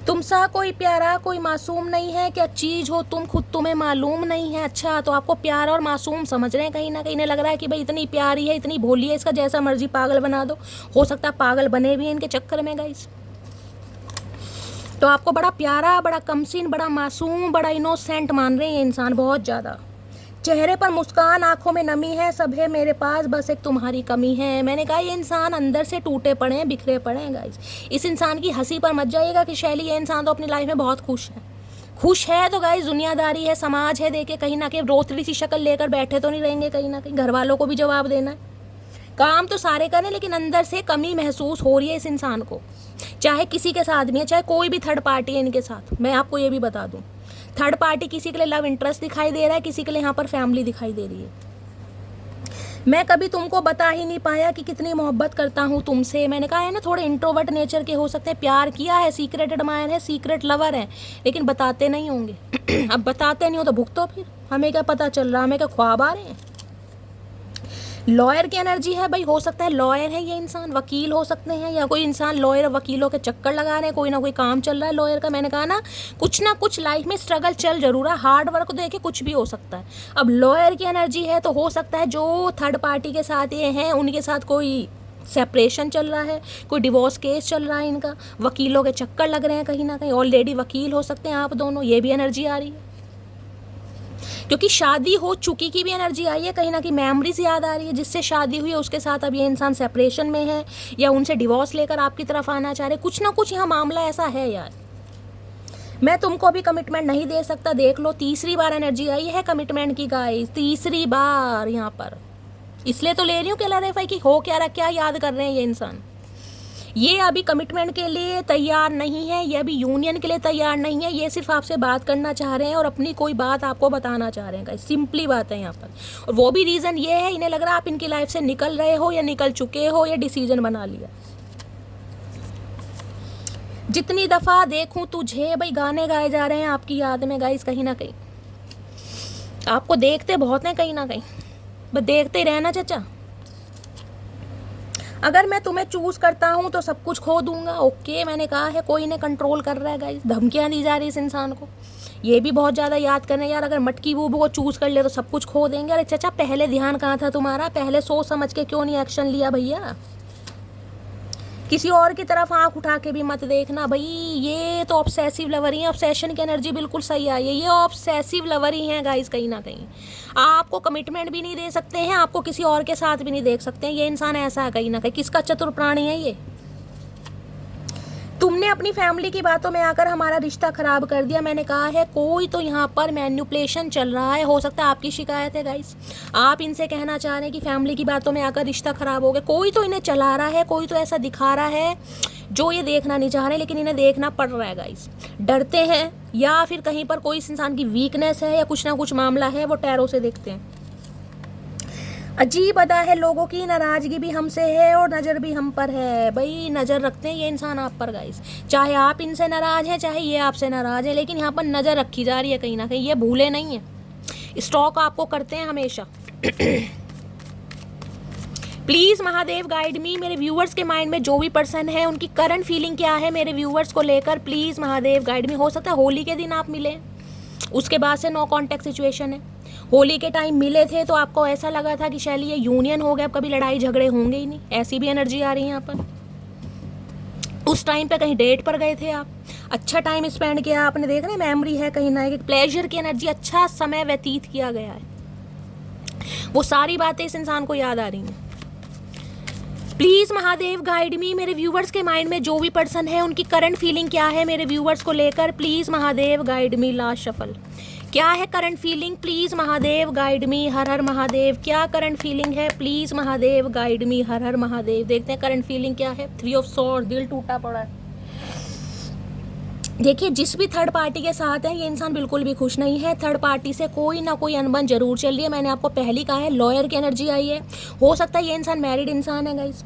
तुमसा कोई प्यारा कोई मासूम नहीं है, क्या चीज़ हो तुम खुद तुम्हें मालूम नहीं है। अच्छा, तो आपको प्यारा और मासूम समझ रहे हैं कहीं ना कहीं। इन्हें लग रहा है कि भाई इतनी प्यारी है, इतनी भोली है, इसका जैसा मर्जी पागल बना दो। हो सकता है पागल बने भी हैं इनके चक्कर में गाइस। तो आपको बड़ा प्यारा, बड़ा कमसीन, बड़ा मासूम, बड़ा इनोसेंट मान रहे हैं ये इंसान बहुत ज़्यादा। चेहरे पर मुस्कान, आंखों में नमी है, सब है मेरे पास, बस एक तुम्हारी कमी है। मैंने कहा ये इंसान अंदर से टूटे पड़े हैं, बिखरे पड़े हैं गाइस। इस इंसान की हंसी पर मत जाइएगा कि शैली ये इंसान तो अपनी लाइफ में बहुत खुश है। खुश है तो गाइस दुनियादारी है, समाज है, देखिए कहीं ना कहीं रोतली सी शक्ल लेकर बैठे तो नहीं रहेंगे, कहीं ना कहीं घर वालों को भी जवाब देना है। काम तो सारे करें लेकिन अंदर से कमी महसूस हो रही है इस इंसान को, चाहे किसी के साथ भी है, चाहे कोई भी थर्ड पार्टी है इनके साथ। मैं आपको ये भी बता दूं, थर्ड पार्टी किसी के लिए लव इंटरेस्ट दिखाई दे रहा है, किसी के लिए यहाँ पर फैमिली दिखाई दे रही है। मैं कभी तुमको बता ही नहीं पाया कि कितनी मोहब्बत करता हूँ तुमसे। मैंने कहा है ना, थोड़े इंट्रोवर्ट नेचर के हो सकते हैं, प्यार किया है, सीक्रेट एडमायर है, सीक्रेट लवर है, लेकिन बताते नहीं होंगे। अब बताते नहीं हो तो भुगतो फिर, हमें क्या पता चल रहा, हमें क्या ख्वाब आ रहे हैं। लॉयर की एनर्जी है भाई, हो सकता है लॉयर है ये इंसान, वकील हो सकते हैं, या कोई इंसान लॉयर वकीलों के चक्कर लगा रहे हैं, कोई ना कोई काम चल रहा है लॉयर का। मैंने कहा ना कुछ लाइफ में स्ट्रगल चल जरूर है, हार्ड वर्क देके कुछ भी हो सकता है। अब लॉयर की एनर्जी है तो हो सकता है जो थर्ड पार्टी के साथ ये हैं उनके साथ कोई सेपरेशन चल रहा है, कोई डिवोर्स केस चल रहा है इनका, वकीलों के चक्कर लग रहे हैं कहीं ना कहीं, ऑलरेडी वकील हो सकते हैं आप दोनों, ये भी एनर्जी आ रही है। क्योंकि शादी हो चुकी की भी एनर्जी आई है, कहीं ना कहीं मेमोरीज याद आ रही है, जिससे शादी हुई है उसके साथ अब ये इंसान सेपरेशन में है या उनसे डिवोर्स लेकर आपकी तरफ आना चाह रहे। कुछ ना कुछ यहाँ मामला ऐसा है यार। मैं तुमको अभी कमिटमेंट नहीं दे सकता, देख लो तीसरी बार एनर्जी आई है कमिटमेंट की गाइस, तीसरी बार यहाँ पर। इसलिए तो ले रही हूँ क्लैरिफाई कि हो क्या रहा, क्या याद कर रहे हैं ये इंसान। ये अभी कमिटमेंट के लिए तैयार नहीं है, ये अभी यूनियन के लिए तैयार नहीं है, ये सिर्फ आपसे बात करना चाह रहे हैं और अपनी कोई बात आपको बताना चाह रहे हैं। सिंपली बात है यहाँ पर। और वो भी रीज़न ये है, इन्हें लग रहा है आप इनकी लाइफ से निकल रहे हो या निकल चुके हो या डिसीजन बना लिया। जितनी दफ़ा देखूं तुझे, भाई गाने गाए जा रहे हैं आपकी याद में गाइस, कहीं ना कहीं आपको देखते बहुत हैं कहीं ना कहीं, बस देखते ही रहना चाचा। अगर मैं तुम्हें चूज करता हूँ तो सब कुछ खो दूंगा। ओके, मैंने कहा है कोई ने कंट्रोल कर रहा है गाइस, धमकियाँ दी जा रही है इस इंसान को। ये भी बहुत ज़्यादा याद करना यार, अगर मटकी बूबू को चूज कर ले तो सब कुछ खो देंगे। अरे चाचा पहले ध्यान कहाँ था तुम्हारा, पहले सोच समझ के क्यों नहीं एक्शन लिया भैया। किसी और की तरफ आंख उठा के भी मत देखना भाई, ये तो ऑब्सेसिव लवर ही है। ऑब्सेशन की एनर्जी बिल्कुल सही आई है, ये ऑब्सेसिव लवर ही हैं गाइस। कहीं ना कहीं आपको कमिटमेंट भी नहीं दे सकते हैं, आपको किसी और के साथ भी नहीं देख सकते हैं, ये इंसान ऐसा है कहीं ना कहीं। किसका चतुर प्राणी है ये। तुमने अपनी फैमिली की बातों में आकर हमारा रिश्ता खराब कर दिया। मैंने कहा है कोई तो यहाँ पर मैन्युपुलेशन चल रहा है, हो सकता है आपकी शिकायत है गाइस, आप इनसे कहना चाह रहे हैं कि फैमिली की बातों में आकर रिश्ता खराब हो गया। कोई तो इन्हें चला रहा है, कोई तो ऐसा दिखा रहा है जो ये देखना नहीं चाह रहे, लेकिन इन्हें देखना पड़ रहा है गाइस। डरते हैं या फिर कहीं पर कोई इस इंसान की वीकनेस है या कुछ ना कुछ मामला है, वो टैरो से देखते हैं। अजीब अदा है लोगों की, नाराजगी भी हमसे है और नज़र भी हम पर है। भाई नज़र रखते हैं ये इंसान आप पर गाइस, चाहे आप इनसे नाराज़ हैं चाहे ये आपसे नाराज़ है, लेकिन यहाँ पर नज़र रखी जा रही है कहीं ना कहीं। ये भूले नहीं है, स्टॉक आपको करते हैं हमेशा। प्लीज़ महादेव गाइड मी, मेरे व्यूअर्स के माइंड में जो भी पर्सन है उनकी करंट फीलिंग क्या है मेरे व्यूअर्स को लेकर, प्लीज़ महादेव गाइड मी। हो सकता है होली के दिन आप मिले, उसके बाद से नो कॉन्टैक्ट सिचुएशन है। होली के टाइम मिले थे तो आपको ऐसा लगा था कि शैली ये यूनियन हो गया, अब कभी लड़ाई झगड़े होंगे ही नहीं, ऐसी भी एनर्जी आ रही है यहाँ पर। उस टाइम पे कहीं डेट पर गए थे आप, अच्छा टाइम स्पेंड किया आपने, देख रहे मेमोरी है कहीं ना, एक प्लेजर की एनर्जी, अच्छा समय व्यतीत किया गया है, वो सारी बातें इस इंसान को याद आ रही हैं। प्लीज़ महादेव गाइड मी, मेरे व्यूवर्स के माइंड में जो भी पर्सन है उनकी करंट फीलिंग क्या है मेरे व्यूवर्स को लेकर, please Mahadev guide me. Last shuffle, क्या है current feeling, please Mahadev guide me. हर हर महादेव, क्या करंट फीलिंग है, प्लीज़ महादेव गाइड मी। हर हर महादेव, देखते हैं करंट फीलिंग क्या है। 3 ऑफ स्वॉर्ड्स, दिल टूटा पड़ा है। देखिए जिस भी थर्ड पार्टी के साथ है ये इंसान बिल्कुल भी खुश नहीं है, थर्ड पार्टी से कोई ना कोई अनबन जरूर चल रही है। मैंने आपको पहले कहा है लॉयर की एनर्जी आई है, हो सकता है ये इंसान मैरिड इंसान है गाइस।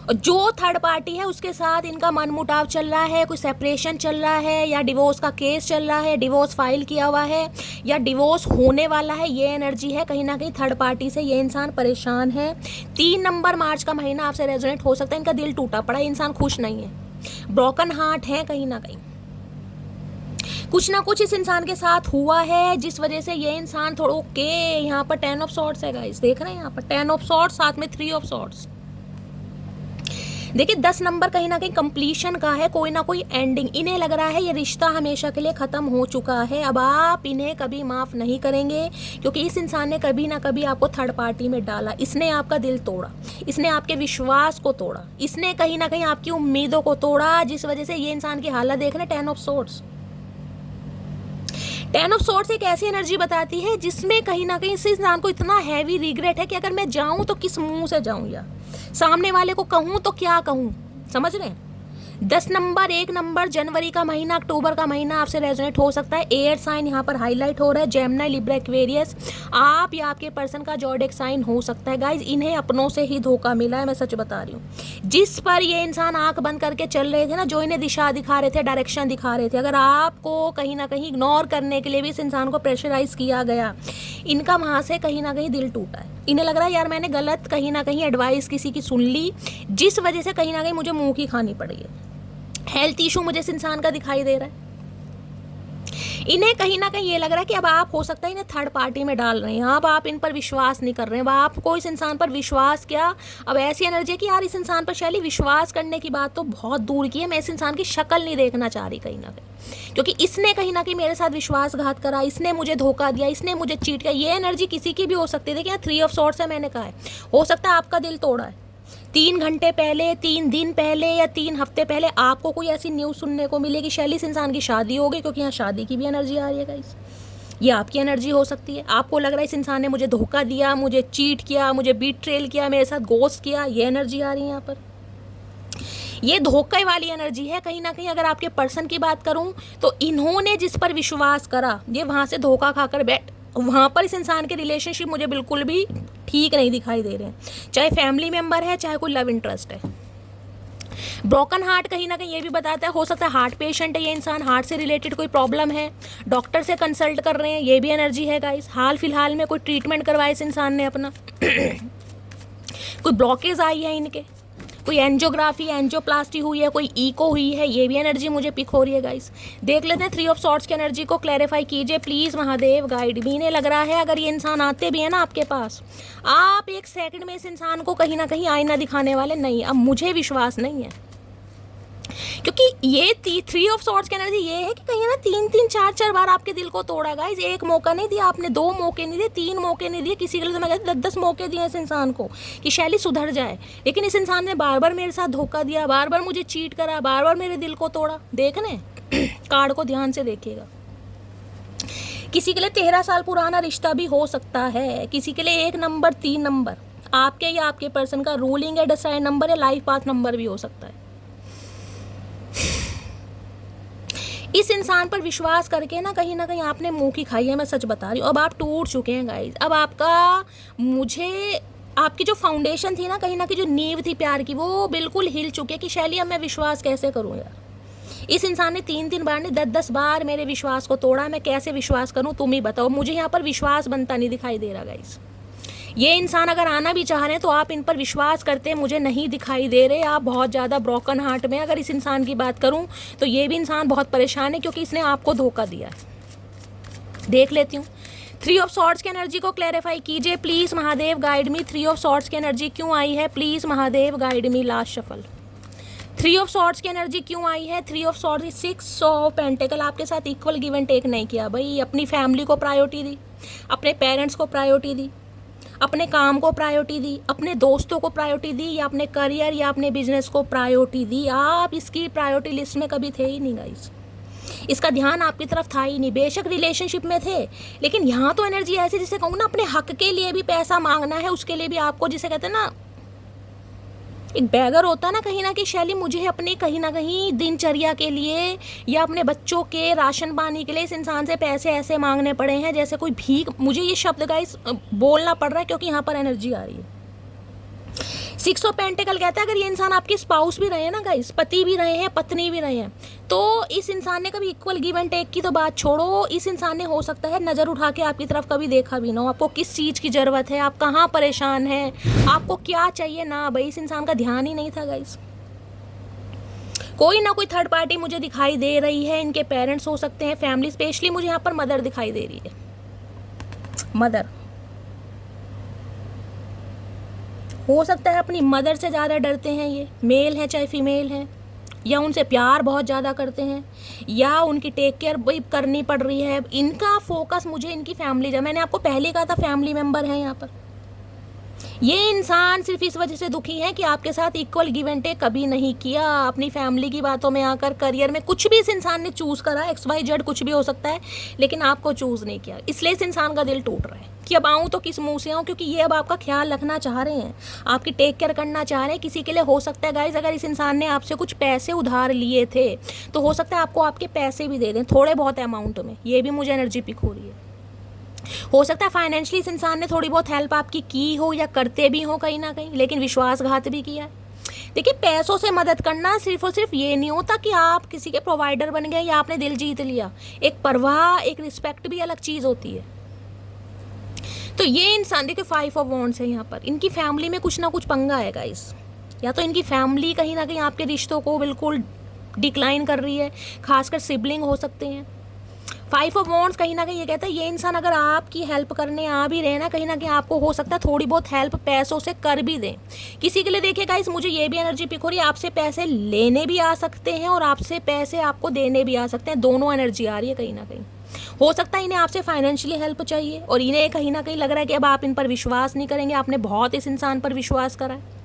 और जो थर्ड पार्टी है उसके साथ इनका मनमुटाव चल रहा है, कोई सेपरेशन चल रहा है या डिवोर्स का केस चल रहा है, डिवोर्स फाइल किया हुआ है या डिवोर्स होने वाला है, ये एनर्जी है कहीं ना कहीं। थर्ड पार्टी से ये इंसान परेशान है। 3 नंबर मार्च का महीना आपसे रेजोनेट हो सकता है, इनका दिल टूटा पड़ा है, इंसान खुश नहीं है, ब्रोकन हार्ट है कहीं ना कहीं। कुछ ना कुछ इस इंसान के साथ हुआ है जिस वजह से ये इंसान थोड़ा ओके। यहाँ पर 10 ऑफ सॉर्ड्स है गाइस, देख रहे हैं यहाँ पर 10 ऑफ सॉर्ड्स, साथ में 3 ऑफ सॉर्ड्स। देखिए 10 नंबर कहीं ना कहीं कंप्लीशन का है, कोई ना कोई एंडिंग। इन्हें लग रहा है ये रिश्ता हमेशा के लिए ख़त्म हो चुका है, अब आप इन्हें कभी माफ़ नहीं करेंगे, क्योंकि इस इंसान ने कभी ना कभी आपको थर्ड पार्टी में डाला, इसने आपका दिल तोड़ा, इसने आपके विश्वास को तोड़ा, इसने कहीं ना कहीं आपकी उम्मीदों को तोड़ा, जिस वजह से ये इंसान की हालत देख रहे हैं। 10 ऑफ सोर्ड्स, 10 ऑफ सोर्ड्स एक ऐसी एनर्जी बताती है जिसमें कहीं ना कहीं इस इंसान को इतना हैवी रिग्रेट है कि अगर मैं जाऊं तो किस मुंह से जाऊं, या सामने वाले को कहूं तो क्या कहूं, समझ रहे हैं। 10 नंबर, 1 नंबर, जनवरी का महीना, अक्टूबर का महीना आपसे रेजोनेट हो सकता है। एयर साइन यहाँ पर हाईलाइट हो रहा है, जेमिनी, लिब्रा, एक्वेरियस, आप या आपके पर्सन का ज़ोडिएक साइन हो सकता है। गाइज इन्हें अपनों से ही धोखा मिला है, मैं सच बता रही हूँ। जिस पर ये इंसान आंख बंद करके चल रहे थे ना, जो इन्हें दिशा दिखा रहे थे, डायरेक्शन दिखा रहे थे, अगर आपको कहीं ना कहीं इग्नोर करने के लिए भी इस इंसान को प्रेशराइज किया गया, इनका वहाँ से कहीं ना कहीं दिल टूटा है। इन्हें लग रहा है यार मैंने गलत कहीं ना कहीं एडवाइस किसी की सुन ली, जिस वजह से कहीं ना कहीं मुझे मुँह की खानी पड़ी है। हेल्थ इशू मुझे इस इंसान का दिखाई दे रहा है। इन्हें कहीं ना कहीं ये लग रहा है कि अब आप हो सकता है इन्हें थर्ड पार्टी में डाल रहे हैं, अब आप इन पर विश्वास नहीं कर रहे हैं, अब आपको इस इंसान पर विश्वास क्या, अब ऐसी एनर्जी है कि यार इस इंसान पर शैली विश्वास करने की बात तो बहुत दूर की है, मैं इस इंसान की शक्ल नहीं देखना चाह रही कहीं ना कहीं, क्योंकि इसने कहीं ना कहीं मेरे साथ विश्वासघात करा, इसने मुझे धोखा दिया, इसने मुझे चीट किया। ये एनर्जी किसी की भी हो सकती है। देखिए 3 ऑफ सॉर्ड्स है, मैंने कहा है हो सकता है आपका दिल तोड़ा है 3 घंटे पहले, 3 दिन पहले या 3 हफ्ते पहले आपको कोई ऐसी न्यूज़ सुनने को मिले कि शैली इस इंसान की शादी हो गई, क्योंकि यहाँ शादी की भी एनर्जी आ रही है गाइस। ये आपकी एनर्जी हो सकती है, आपको लग रहा है इस इंसान ने मुझे धोखा दिया, मुझे चीट किया, मुझे बीट्रेल किया, मेरे साथ गोस्ट किया, ये एनर्जी आ रही है यहाँ पर। ये धोखे वाली एनर्जी है कहीं ना कहीं। अगर आपके पर्सन की बात करूं तो इन्होंने जिस पर विश्वास करा, ये वहाँ से धोखा खाकर बैठ, वहाँ पर इस इंसान के रिलेशनशिप मुझे बिल्कुल भी ठीक नहीं दिखाई दे रहे हैं, चाहे फैमिली मेम्बर है, चाहे कोई लव इंटरेस्ट है। ब्रोकन हार्ट कहीं ना कहीं ये भी बताता है, हो सकता है हार्ट पेशेंट है ये इंसान, हार्ट से रिलेटेड कोई प्रॉब्लम है, डॉक्टर से कंसल्ट कर रहे हैं, ये भी एनर्जी है गाइस। हाल फिलहाल में कोई ट्रीटमेंट करवाया इस इंसान ने अपना कोई ब्लॉकेज आई है इनके, कोई एंजियोग्राफी, एंजियोप्लास्टी हुई है, कोई ईको हुई है, ये भी एनर्जी मुझे पिक हो रही है गाइस। देख लेते हैं 3 ऑफ सॉर्ड्स की एनर्जी को, क्लैरिफाई कीजिए प्लीज़ महादेव, गाइड भी। इन्हें लग रहा है अगर ये इंसान आते भी है ना आपके पास, आप एक सेकंड में इस इंसान को कहीं ना कहीं आईना दिखाने वाले नहीं। अब मुझे विश्वास नहीं है, क्योंकि ये 3 ऑफ सॉर्ड्स की एनर्जी ये है कि कहीं ना 3-3, 4-4 बार आपके दिल को तोड़ा गाइस। एक मौका नहीं दिया आपने, 2 मौके नहीं दिए, 3 मौके नहीं दिए, किसी के लिए तो मैं कहती 10-10 मौके दिए इस इंसान को कि शैली सुधर जाए, लेकिन इस इंसान ने बार बार मेरे साथ धोखा दिया, बार बार मुझे चीट करा, बार बार मेरे दिल को तोड़ा। देखने कार्ड को ध्यान से देखिएगा, किसी के लिए 13 साल पुराना रिश्ता भी हो सकता है, किसी के लिए 1 नंबर, 3 नंबर, आपके या आपके पर्सन का रूलिंग या डिसाइड नंबर या लाइफ पाथ नंबर भी हो सकता है। इस इंसान पर विश्वास करके ना कहीं आपने मुंह की खाई है, मैं सच बता रही हूँ। अब आप टूट चुके हैं गाइस। अब आपका, मुझे आपकी जो फाउंडेशन थी ना कहीं जो नींव थी प्यार की, वो बिल्कुल हिल चुकी है कि शैली अब मैं विश्वास कैसे करूँ यार। इस इंसान ने 3-3 बार नहीं 10-10 बार मेरे विश्वास को तोड़ा, मैं कैसे विश्वास करूँ तुम ही बताओ। मुझे यहाँ पर विश्वास बनता नहीं दिखाई दे रहा गाइस। ये इंसान अगर आना भी चाह रहे हैं तो आप इन पर विश्वास करते मुझे नहीं दिखाई दे रहे, आप बहुत ज़्यादा ब्रोकन हार्ट में। अगर इस इंसान की बात करूं तो ये भी इंसान बहुत परेशान है, क्योंकि इसने आपको धोखा दिया है। देख लेती हूँ 3 ऑफ सॉर्ड्स की एनर्जी को, क्लैरिफाई कीजिए please Mahadev, guide me. 3 of swords की एनर्जी क्यों आई है please Mahadev, guide me. Last shuffle 3 of swords की एनर्जी क्यों आई है। 3 ऑफ सॉर्ड्स, 6 ऑफ पेंटिकल, आपके साथ इक्वल गिव एंड टेक नहीं किया भाई, अपनी फैमिली को प्रायोरिटी दी, अपने पेरेंट्स को प्रायोरिटी दी, अपने काम को प्रायोरिटी दी, अपने दोस्तों को प्रायोरिटी दी, या अपने करियर या अपने बिजनेस को प्रायोरिटी दी। आप इसकी प्रायोरिटी लिस्ट में कभी थे ही नहीं गाइस, इसका ध्यान आपकी तरफ था ही नहीं। बेशक रिलेशनशिप में थे, लेकिन यहाँ तो एनर्जी ऐसी जिसे कहूँ ना, अपने हक के लिए भी पैसा मांगना है, उसके लिए भी आपको, जिसे कहते हैं ना एक बैगर होता है ना कहीं कि शैली मुझे अपनी कहीं ना कहीं दिनचर्या के लिए या अपने बच्चों के राशन पानी के लिए इस इंसान से पैसे ऐसे मांगने पड़े हैं जैसे कोई भीख। मुझे ये शब्द गाइस बोलना पड़ रहा है क्योंकि यहाँ पर एनर्जी आ रही है। 6 ऑफ पेंटिकल कहता है अगर ये इंसान आपके स्पाउस भी रहे हैं ना गाइस, पति भी रहे हैं, पत्नी भी रहे हैं, तो इस इंसान ने कभी इक्वल गिव एंड टेक की तो बात छोड़ो, इस इंसान ने हो सकता है नज़र उठा के आपकी तरफ कभी देखा भी ना हो। आपको किस चीज़ की ज़रूरत है, आप कहाँ परेशान हैं, आपको क्या चाहिए ना भाई, इस इंसान का ध्यान ही नहीं था गाइस। कोई ना कोई थर्ड पार्टी मुझे दिखाई दे रही है, इनके पेरेंट्स हो सकते हैं, फैमिली, स्पेशली मुझे यहाँ पर मदर दिखाई दे रही है। मदर हो सकता है अपनी मदर से ज़्यादा डरते हैं, ये मेल है चाहे फीमेल है, या उनसे प्यार बहुत ज़्यादा करते हैं, या उनकी टेक केयर भी करनी पड़ रही है। इनका फोकस मुझे इनकी फैमिली, जब मैंने आपको पहले कहा था फैमिली मेम्बर है यहाँ पर, ये इंसान सिर्फ इस वजह से दुखी है कि आपके साथ इक्वल गिव एंड टेक कभी नहीं किया। अपनी फैमिली की बातों में आकर, करियर में कुछ भी इस इंसान ने चूज़ करा, XYZ कुछ भी हो सकता है, लेकिन आपको चूज़ नहीं किया, इसलिए इस इंसान का दिल टूट रहा है कि अब आऊँ तो किस मुंह से आऊँ, क्योंकि ये अब आपका ख्याल रखना चाह रहे हैं, आपकी टेक केयर करना चाह रहे हैं। किसी के लिए हो सकता है गाइज, अगर इस इंसान ने आपसे कुछ पैसे उधार लिए थे तो हो सकता है आपको आपके पैसे भी दे दें थोड़े बहुत अमाउंट में, ये भी मुझे एनर्जी पिक हो रही है। हो सकता है फाइनेंशियली इस इंसान ने थोड़ी बहुत हेल्प आपकी की हो या करते भी हो कहीं ना कहीं, लेकिन विश्वासघात भी किया है। देखिए, पैसों से मदद करना सिर्फ और सिर्फ ये नहीं होता कि आप किसी के प्रोवाइडर बन गए या आपने दिल जीत लिया। एक परवाह, एक रिस्पेक्ट भी अलग चीज़ होती है। तो ये इंसान, देखिए 5 ऑफ वॉन्ड्स है यहाँ पर, इनकी फैमिली में कुछ ना कुछ पंगा है गाइस, या तो इनकी फैमिली कहीं ना कहीं आपके रिश्तों को बिल्कुल डिक्लाइन कर रही है, खासकर सिबलिंग हो सकते हैं। 5 ऑफ वॉन्ड्स कहीं ना कहीं ये कहता है ये इंसान अगर आपकी हेल्प करने आ भी रहे ना, कहीं ना कहीं आपको हो सकता है थोड़ी बहुत हेल्प पैसों से कर भी दें। किसी के लिए देखिए गाइस, मुझे ये भी एनर्जी पिक हो रही है, आपसे पैसे लेने भी आ सकते हैं और आपसे पैसे आपको देने भी आ सकते हैं, दोनों एनर्जी आ रही है कहीं ना कहीं। हो सकता है इन्हें आपसे फाइनेंशियली हेल्प चाहिए और इन्हें कहीं ना कहीं लग रहा है कि अब आप इन पर विश्वास नहीं करेंगे, आपने बहुत इस इंसान पर विश्वास करा है।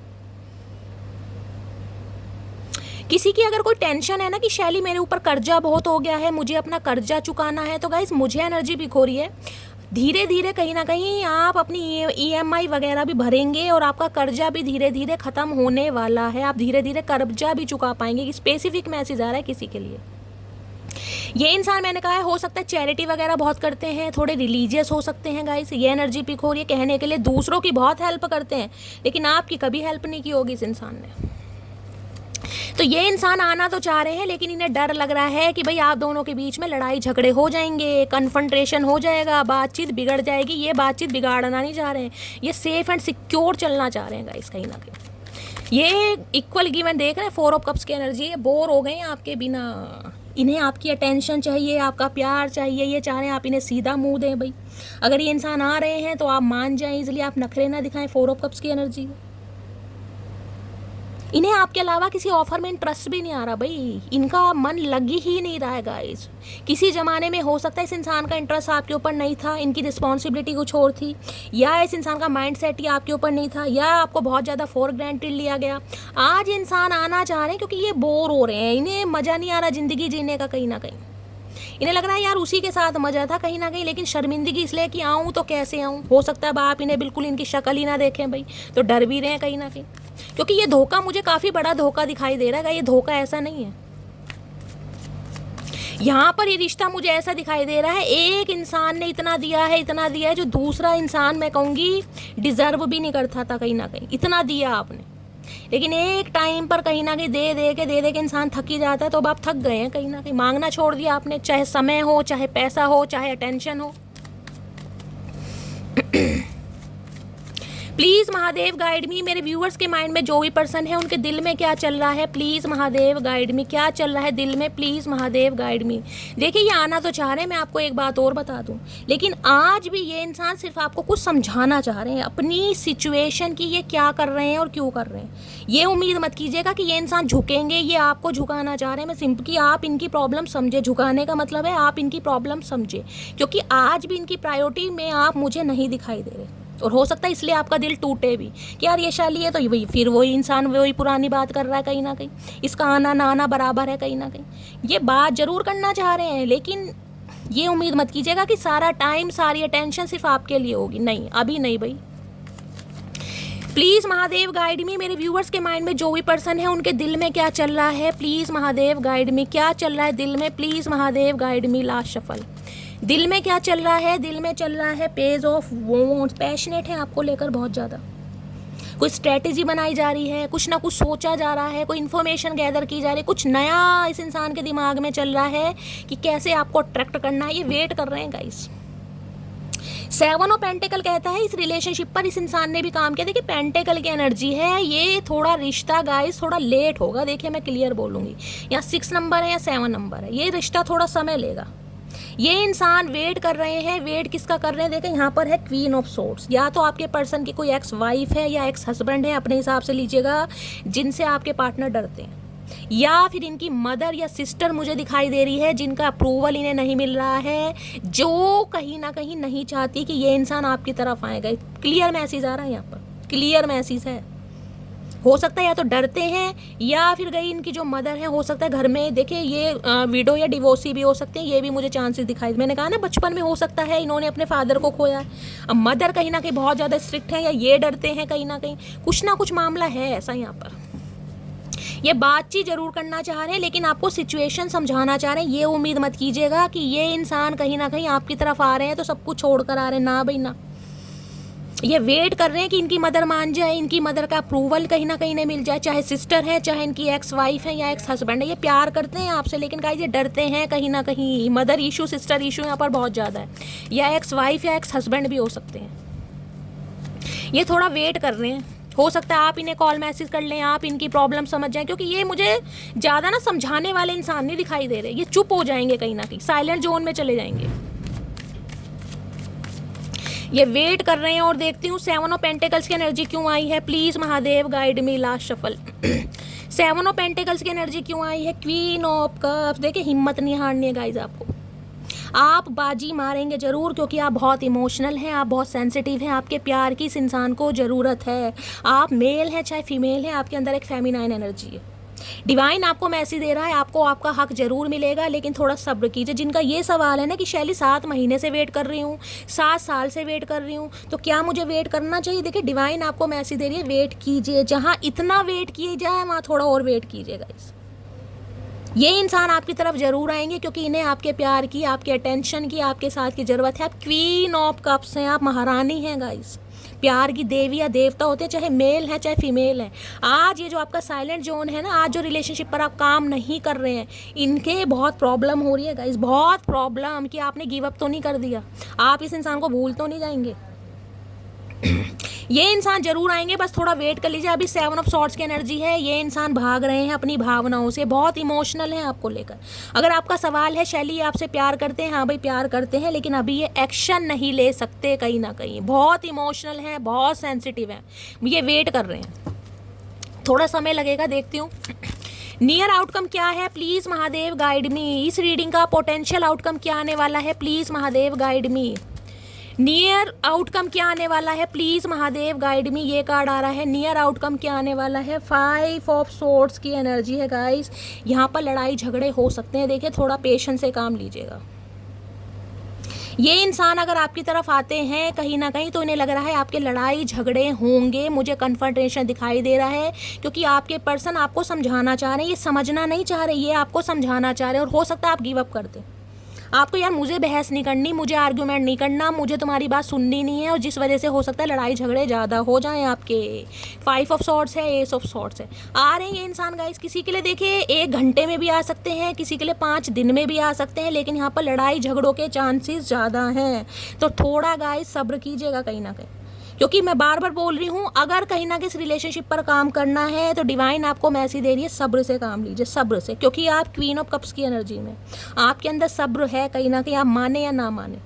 किसी की अगर कोई टेंशन है ना कि शैली मेरे ऊपर कर्जा बहुत हो गया है, मुझे अपना कर्जा चुकाना है, तो गाइस मुझे एनर्जी भी खो रही है, धीरे धीरे कहीं ना कहीं आप अपनी EMI वगैरह भी भरेंगे और आपका कर्जा भी धीरे धीरे ख़त्म होने वाला है, आप धीरे धीरे कर्जा भी चुका पाएंगे। स्पेसिफिक मैसेज आ रहा है किसी के लिए। ये इंसान, मैंने कहा है, हो सकता है चैरिटी वगैरह बहुत करते हैं, थोड़े रिलीजियस हो सकते हैं गाइस। ये एनर्जी पिक हो रही है, कहने के लिए दूसरों की बहुत हेल्प करते हैं, लेकिन आपकी कभी हेल्प नहीं की होगी इस इंसान ने। तो ये इंसान आना तो चाह रहे हैं, लेकिन इन्हें डर लग रहा है कि भाई आप दोनों के बीच में लड़ाई झगड़े हो जाएंगे, कन्फ्रंटेशन हो जाएगा, बातचीत बिगड़ जाएगी। ये बातचीत बिगाड़ना नहीं चाह रहे हैं, ये सेफ एंड सिक्योर चलना चाह रहे हैं गाइस कहीं ना कहीं। ये इक्वल गिव एंड देख रहे हैं, 4 ऑफ कप्स की एनर्जी, ये बोर हो गए हैं आपके बिना, इन्हें आपकी अटेंशन चाहिए, आपका प्यार चाहिए, ये चाह रहे हैं आप इन्हें सीधा मुंह दें। भाई अगर ये इंसान आ रहे हैं तो आप मान जाएं, इसलिए आप नखरे ना दिखाएं। 4 ऑफ कप्स की एनर्जी, इन्हें आपके अलावा किसी ऑफर में इंटरेस्ट भी नहीं आ रहा भाई, इनका मन लग ही नहीं रहा है गाइस। किसी ज़माने में हो सकता है इस इंसान का इंटरेस्ट आपके ऊपर नहीं था, इनकी रिस्पॉन्सिबिलिटी कुछ और थी, या इस इंसान का माइंड सेट ही आपके ऊपर नहीं था, या आपको बहुत ज़्यादा फॉर ग्रांटेड लिया गया। आज इंसान आना चाह रहे हैं क्योंकि ये बोर हो रहे हैं, इन्हें मज़ा नहीं आ रहा ज़िंदगी जीने का कहीं ना कहीं। इन्हें लग रहा है यार उसी के साथ मज़ा था कहीं ना कहीं, लेकिन शर्मिंदगी इसलिए कि आऊँ तो कैसे आऊँ। हो सकता है आप इन्हें बिल्कुल इनकी शक्ल ही ना देखें भाई, तो डर भी रहे हैं कहीं ना कहीं, क्योंकि ये धोखा मुझे काफ़ी बड़ा धोखा दिखाई दे रहा है। ये धोखा ऐसा नहीं है, यहाँ पर ये रिश्ता मुझे ऐसा दिखाई दे रहा है, एक इंसान ने इतना दिया है जो दूसरा इंसान, मैं कहूँगी, डिज़र्व भी नहीं करता था कहीं ना कहीं। इतना दिया आपने, लेकिन एक टाइम पर कहीं ना कहीं दे दे के इंसान थक ही जाता है। तो अब आप थक गए हैं कहीं ना कहीं, मांगना छोड़ दिया आपने, चाहे समय हो, चाहे पैसा हो, चाहे अटेंशन हो। प्लीज़ महादेव गाइड मी, मेरे व्यूअर्स के माइंड में जो भी पर्सन है उनके दिल में क्या चल रहा है, प्लीज़ महादेव गाइड मी, क्या चल रहा है दिल में, प्लीज़ महादेव गाइड मी। देखिए ये आना तो चाह रहे हैं, मैं आपको एक बात और बता दूं, लेकिन आज भी ये इंसान सिर्फ आपको कुछ समझाना चाह रहे हैं अपनी सिचुएशन की, ये क्या कर रहे हैं और क्यों कर रहे हैं। ये उम्मीद मत कीजिएगा कि ये इंसान झुकेंगे, ये आपको झुकाना चाह रहे हैं। मैं सिंपल कि आप इनकी प्रॉब्लम समझे, झुकाने का मतलब है आप इनकी प्रॉब्लम समझे, क्योंकि आज भी इनकी प्रायोरिटी में आप मुझे नहीं दिखाई दे रहे। और हो सकता है इसलिए आपका दिल टूटे भी कि यार ये शैली है तो वही, फिर वही इंसान वही पुरानी बात कर रहा है कहीं ना कहीं, इसका आना ना आना बराबर है कहीं ना कहीं। ये बात ज़रूर करना चाह रहे हैं, लेकिन ये उम्मीद मत कीजिएगा कि सारा टाइम, सारी अटेंशन सिर्फ आपके लिए होगी, नहीं, अभी नहीं भाई। प्लीज़ महादेव गाइड मी, मेरे व्यूअर्स के माइंड में जो भी पर्सन है उनके दिल में क्या चल रहा है, प्लीज़ महादेव गाइड मी, क्या चल रहा है दिल में, please Mahadev guide me. Last shuffle, दिल में क्या चल रहा है, दिल में चल रहा है पेज ऑफ वॉन्ड्स, पैशनेट है आपको लेकर बहुत ज़्यादा, कोई स्ट्रेटेजी बनाई जा रही है, कुछ ना कुछ सोचा जा रहा है, कोई इन्फॉर्मेशन गैदर की जा रही है, कुछ नया इस इंसान के दिमाग में चल रहा है कि कैसे आपको अट्रैक्ट करना है, ये वेट कर रहे हैं गाइस। 7 ऑफ पेंटिकल कहता है इस रिलेशनशिप पर इस इंसान ने भी काम किया। देखिए पेंटिकल की एनर्जी है, ये थोड़ा रिश्ता गाइस थोड़ा लेट होगा, देखिए मैं क्लियर बोलूँगी, यहाँ 6 नंबर है या 7 नंबर है, ये रिश्ता थोड़ा समय लेगा। ये इंसान वेट कर रहे हैं, वेट किसका कर रहे हैं? देखें यहाँ पर है क्वीन ऑफ सोर्ड्स। या तो आपके पर्सन की कोई एक्स वाइफ है या एक्स हस्बैंड है, अपने हिसाब से लीजिएगा, जिनसे आपके पार्टनर डरते हैं, या फिर इनकी मदर या सिस्टर मुझे दिखाई दे रही है जिनका अप्रूवल इन्हें नहीं मिल रहा है, जो कहीं ना कहीं नहीं चाहती कि ये इंसान आपकी तरफ आएगा। क्लियर मैसेज आ रहा है यहाँ पर, क्लियर मैसेज है। हो सकता है या तो डरते हैं या फिर गई इनकी जो मदर है, हो सकता है घर में, देखिए ये विडो या डिवोर्सी भी हो सकते हैं, ये भी मुझे चांसेस दिखाई। मैंने कहा ना बचपन में हो सकता है इन्होंने अपने फादर को खोया है। अब मदर कहीं ना कहीं बहुत ज़्यादा स्ट्रिक्ट है या ये डरते हैं, कहीं ना कुछ मामला है ऐसा यहाँ पर। ये बातचीत जरूर करना चाह रहे हैं लेकिन आपको सिचुएशन समझाना चाह रहे हैं। ये उम्मीद मत कीजिएगा कि ये इंसान कहीं ना कहीं आपकी तरफ आ रहे हैं तो सब कुछ छोड़ कर आ रहे हैं, ना भाई ना। ये वेट कर रहे हैं कि इनकी मदर मान जाए, इनकी मदर का अप्रूवल कहीं ना कहीं इन्हें मिल जाए, चाहे सिस्टर है, चाहे इनकी एक्स वाइफ है या एक्स हस्बैंड है। ये प्यार करते हैं आपसे लेकिन गाइस ये डरते हैं कहीं ना कहीं। मदर इशू, सिस्टर इशू यहाँ पर बहुत ज़्यादा है, या एक्स वाइफ या एक्स हस्बैंड भी हो सकते हैं। ये थोड़ा वेट कर रहे हैं। हो सकता है आप इन्हें कॉल मैसेज कर लें, आप इनकी प्रॉब्लम समझ जाएं, क्योंकि ये मुझे ज़्यादा ना समझाने वाले इंसान नहीं दिखाई दे रहे। ये चुप हो जाएंगे कहीं ना कहीं, साइलेंट जोन में चले जाएंगे। ये वेट कर रहे हैं। और देखती हूँ 7 ऑफ पेंटिकल्स की एनर्जी क्यों आई है, please Mahadev guide me, last shuffle. 7 of pentacles की एनर्जी क्यों आई है, क्वीन ऑफ कप्स। देखिए हिम्मत नहीं हारनी है गाइज आपको, आप बाजी मारेंगे ज़रूर, क्योंकि आप बहुत इमोशनल हैं, आप बहुत सेंसिटिव हैं, आपके प्यार की इस इंसान को ज़रूरत है। आप मेल हैं चाहे फीमेल हैं, आपके अंदर एक फेमिनाइन एनर्जी है। डिवाइन आपको मैसेज दे रहा है, आपको आपका हक जरूर मिलेगा, लेकिन थोड़ा सब्र कीजिए। जिनका ये सवाल है ना कि शैली 7 महीने से वेट कर रही हूँ, 7 साल से वेट कर रही हूँ, तो क्या मुझे वेट करना चाहिए? देखिए डिवाइन आपको मैसेज दे रही है, वेट कीजिए। जहाँ इतना वेट किए जाए वहाँ थोड़ा और वेट कीजिएगा। ये इंसान आपकी तरफ जरूर आएंगे, क्योंकि इन्हें आपके प्यार की, आपके अटेंशन की, आपके साथ की ज़रूरत है। आप क्वीन ऑफ कप्स हैं, आप महारानी हैं गाइस। प्यार की देवी या देवता होते हैं, चाहे मेल है चाहे फीमेल है। आज ये जो आपका साइलेंट जोन है ना, आज जो रिलेशनशिप पर आप काम नहीं कर रहे हैं, इनके बहुत प्रॉब्लम हो रही है गाइस, बहुत प्रॉब्लम। कि आपने गिव अप तो नहीं कर दिया, आप इस इंसान को भूल तो नहीं जाएंगे। ये इंसान जरूर आएंगे, बस थोड़ा वेट कर लीजिए। अभी 7 ऑफ सॉर्ड्स की एनर्जी है, ये इंसान भाग रहे हैं अपनी भावनाओं से, बहुत इमोशनल हैं आपको लेकर। अगर आपका सवाल है शैली आपसे प्यार करते हैं, हाँ भाई प्यार करते हैं, लेकिन अभी ये एक्शन नहीं ले सकते, कहीं ना कहीं बहुत इमोशनल हैं, बहुत सेंसिटिव हैं, ये वेट कर रहे हैं, थोड़ा समय लगेगा, देखती हूँ। नियर आउटकम क्या है, प्लीज़ महादेव गाइड मी। इस रीडिंग का पोटेंशियल आउटकम क्या आने वाला है, please Mahadev guide me. Near outcome क्या आने वाला है, प्लीज़ महादेव गाइड मी। ये कार्ड आ रहा है, नियर आउटकम क्या आने वाला है, 5 ऑफ सोर्ड्स की एनर्जी है गाइस। यहाँ पर लड़ाई झगड़े हो सकते हैं, देखिए थोड़ा पेशेंस से काम लीजिएगा। ये इंसान अगर आपकी तरफ आते हैं कहीं ना कहीं, तो इन्हें लग रहा है आपके लड़ाई झगड़े होंगे, मुझे कन्फ्रंटेशन दिखाई दे रहा है, क्योंकि आपके पर्सन आपको समझाना चाह रहे हैं। ये समझना नहीं चाह रहे, ये आपको समझाना चाह रहे हैं। और हो सकता है आप गिव अप कर दें, आपको यार मुझे बहस नहीं करनी, मुझे आर्ग्यूमेंट नहीं करना, मुझे तुम्हारी बात सुननी नहीं है, और जिस वजह से हो सकता है लड़ाई झगड़े ज़्यादा हो जाएं आपके। 5 ऑफ सॉर्ड्स है, एस ऑफ सॉर्ड्स है। आ रहे हैं ये इंसान गाइस, किसी के लिए देखिए 1 घंटे में भी आ सकते हैं, किसी के लिए 5 दिन में भी आ सकते हैं, लेकिन यहाँ पर लड़ाई झगड़ों के चांसेस ज़्यादा हैं। तो थोड़ा गाइस सब्र कीजिएगा कहीं ना कहीं, क्योंकि मैं बार बार बोल रही हूँ, अगर कहीं ना किसी रिलेशनशिप पर काम करना है तो डिवाइन आपको मैसेज दे रही है, सब्र से काम लीजिए, सब्र से, क्योंकि आप क्वीन ऑफ कप्स की एनर्जी में, आपके अंदर सब्र है कहीं ना कहीं, आप माने या ना माने।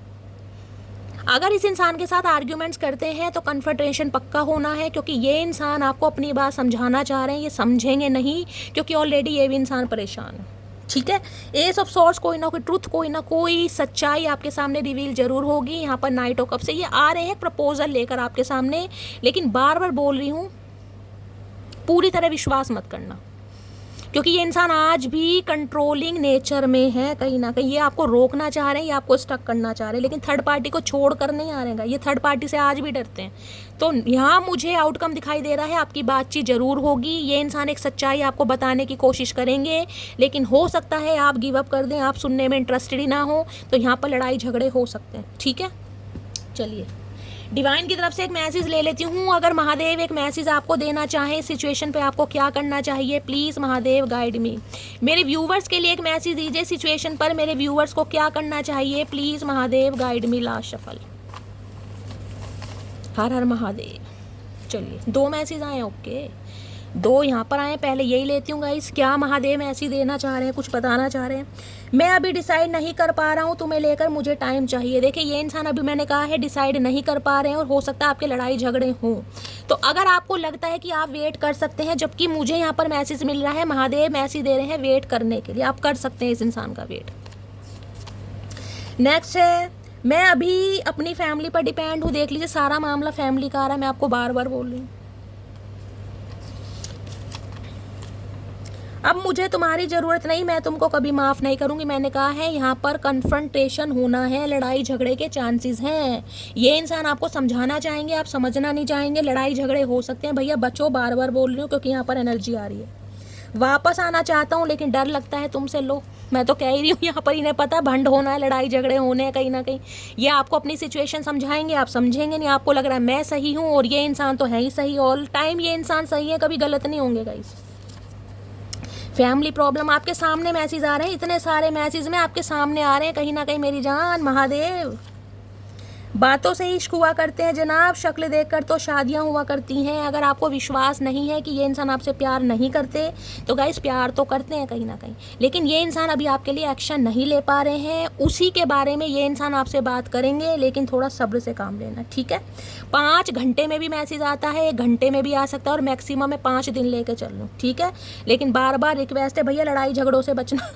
अगर इस इंसान के साथ आर्ग्यूमेंट्स करते हैं तो कन्फ्रंटेशन पक्का होना है, क्योंकि ये इंसान आपको अपनी बात समझाना चाह रहे हैं, ये समझेंगे नहीं, क्योंकि ऑलरेडी ये भी इंसान परेशान है। ठीक है, एस ऑफ सॉर्ड्स, कोई ना कोई ट्रुथ, कोई ना कोई सच्चाई आपके सामने रिवील जरूर होगी। यहाँ पर नाइट ऑफ कप्स से ये आ रहे हैं प्रपोजल लेकर आपके सामने, लेकिन बार बार बोल रही हूँ पूरी तरह विश्वास मत करना, क्योंकि ये इंसान आज भी कंट्रोलिंग नेचर में है कहीं ना कहीं। ये आपको रोकना चाह रहे हैं, ये आपको स्टक करना चाह रहे हैं, लेकिन थर्ड पार्टी को छोड़ कर नहीं आ रहे हैं। ये थर्ड पार्टी से आज भी डरते हैं। तो यहाँ मुझे आउटकम दिखाई दे रहा है, आपकी बातचीत जरूर होगी। ये इंसान एक सच्चाई आपको बताने की कोशिश करेंगे, लेकिन हो सकता है आप गिव अप कर दें, आप सुनने में इंटरेस्टेड ही ना हो, तो यहाँ पर लड़ाई झगड़े हो सकते हैं। ठीक है, चलिए डिवाइन की तरफ से एक मैसेज ले लेती हूँ। अगर महादेव एक मैसेज आपको देना चाहें, सिचुएशन पे आपको क्या करना चाहिए, प्लीज़ महादेव गाइड मी। मेरे व्यूवर्स के लिए एक मैसेज दीजिए, सिचुएशन पर मेरे व्यूवर्स को क्या करना चाहिए, please Mahadev guide me. Last shuffle, हर हर महादेव। चलिए 2 मैसेज आए, ओके। दो यहाँ पर आए, पहले यही लेती हूँ गाइस। क्या महादेव ऐसी देना चाह रहे हैं, कुछ बताना चाह रहे हैं? मैं अभी डिसाइड नहीं कर पा रहा हूँ तुम्हें लेकर, मुझे टाइम चाहिए। देखिए ये इंसान अभी मैंने कहा है डिसाइड नहीं कर पा रहे हैं और हो सकता है आपके लड़ाई झगड़े हों। तो अगर आपको लगता है कि आप वेट कर सकते हैं, जबकि मुझे यहाँ पर मैसेज मिल रहा है महादेव मैसेज दे रहे हैं वेट करने के लिए, आप कर सकते हैं इस इंसान का वेट। नेक्स्ट है, मैं अभी अपनी फैमिली पर डिपेंड हूँ। देख लीजिए सारा मामला फैमिली का आ रहा है, मैं आपको बार बार बोल रही हूँ। अब मुझे तुम्हारी ज़रूरत नहीं, मैं तुमको कभी माफ़ नहीं करूँगी। मैंने कहा है यहाँ पर कन्फ्रंटेशन होना है, लड़ाई झगड़े के चांसेस हैं। ये इंसान आपको समझाना चाहेंगे, आप समझना नहीं चाहेंगे, लड़ाई झगड़े हो सकते हैं। भैया बचो, बार बार बोल रही हूँ क्योंकि यहाँ पर एनर्जी आ रही है। वापस आना चाहता हूँ लेकिन डर लगता है तुमसे। लो मैं तो कह ही रही हूँ, यहाँ पर इन्हें पता भंड होना है, लड़ाई झगड़े होने हैं कहीं ना कहीं। ये आपको अपनी सिचुएशन समझाएंगे, आप समझेंगे नहीं। आपको लग रहा है मैं सही हूँ और ये इंसान तो है ही सही, ऑल टाइम ये इंसान सही है, कभी गलत नहीं होंगे गाइस। फैमिली प्रॉब्लम आपके सामने मैसेज आ रहे हैं, इतने सारे मैसेज में आपके सामने आ रहे हैं कहीं ना कहीं। मेरी जान महादेव, बातों से ही इश्क हुआ करते हैं जनाब, शक्ल देखकर तो शादियां हुआ करती हैं। अगर आपको विश्वास नहीं है कि ये इंसान आपसे प्यार नहीं करते तो गाइस प्यार तो करते हैं कहीं ना कहीं, लेकिन ये इंसान अभी आपके लिए एक्शन नहीं ले पा रहे हैं। उसी के बारे में ये इंसान आपसे बात करेंगे, लेकिन थोड़ा सब्र से काम लेना, ठीक है। 5 घंटे में भी मैसेज आता है, 1 घंटे में भी आ सकता है और मैक्सिमम में 5 दिन लेके चल लूँ, ठीक है। लेकिन बार बार रिक्वेस्ट है भैया लड़ाई झगड़ों से बचना।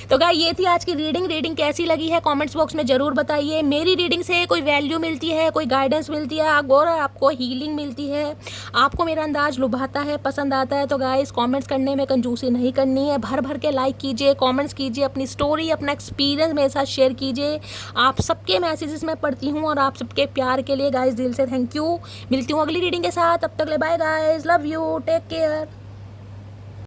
तो गाइस ये थी आज की रीडिंग कैसी लगी है कमेंट्स बॉक्स में ज़रूर बताइए। मेरी रीडिंग से कोई वैल्यू मिलती है, कोई गाइडेंस मिलती है और आपको हीलिंग मिलती है, आपको मेरा अंदाज लुभाता है, पसंद आता है, तो गाइस कमेंट्स करने में कंजूसी नहीं करनी है। भर भर के लाइक कीजिए, कमेंट्स कीजिए, अपनी स्टोरी अपना एक्सपीरियंस मेरे साथ शेयर कीजिए। आप सबके मैसेजेस मैं पढ़ती हूँ और आप सबके प्यार के लिए गाइस दिल से थैंक यू। मिलती हूँ अगली रीडिंग के साथ, तब तक ले bye guys, love you, take care.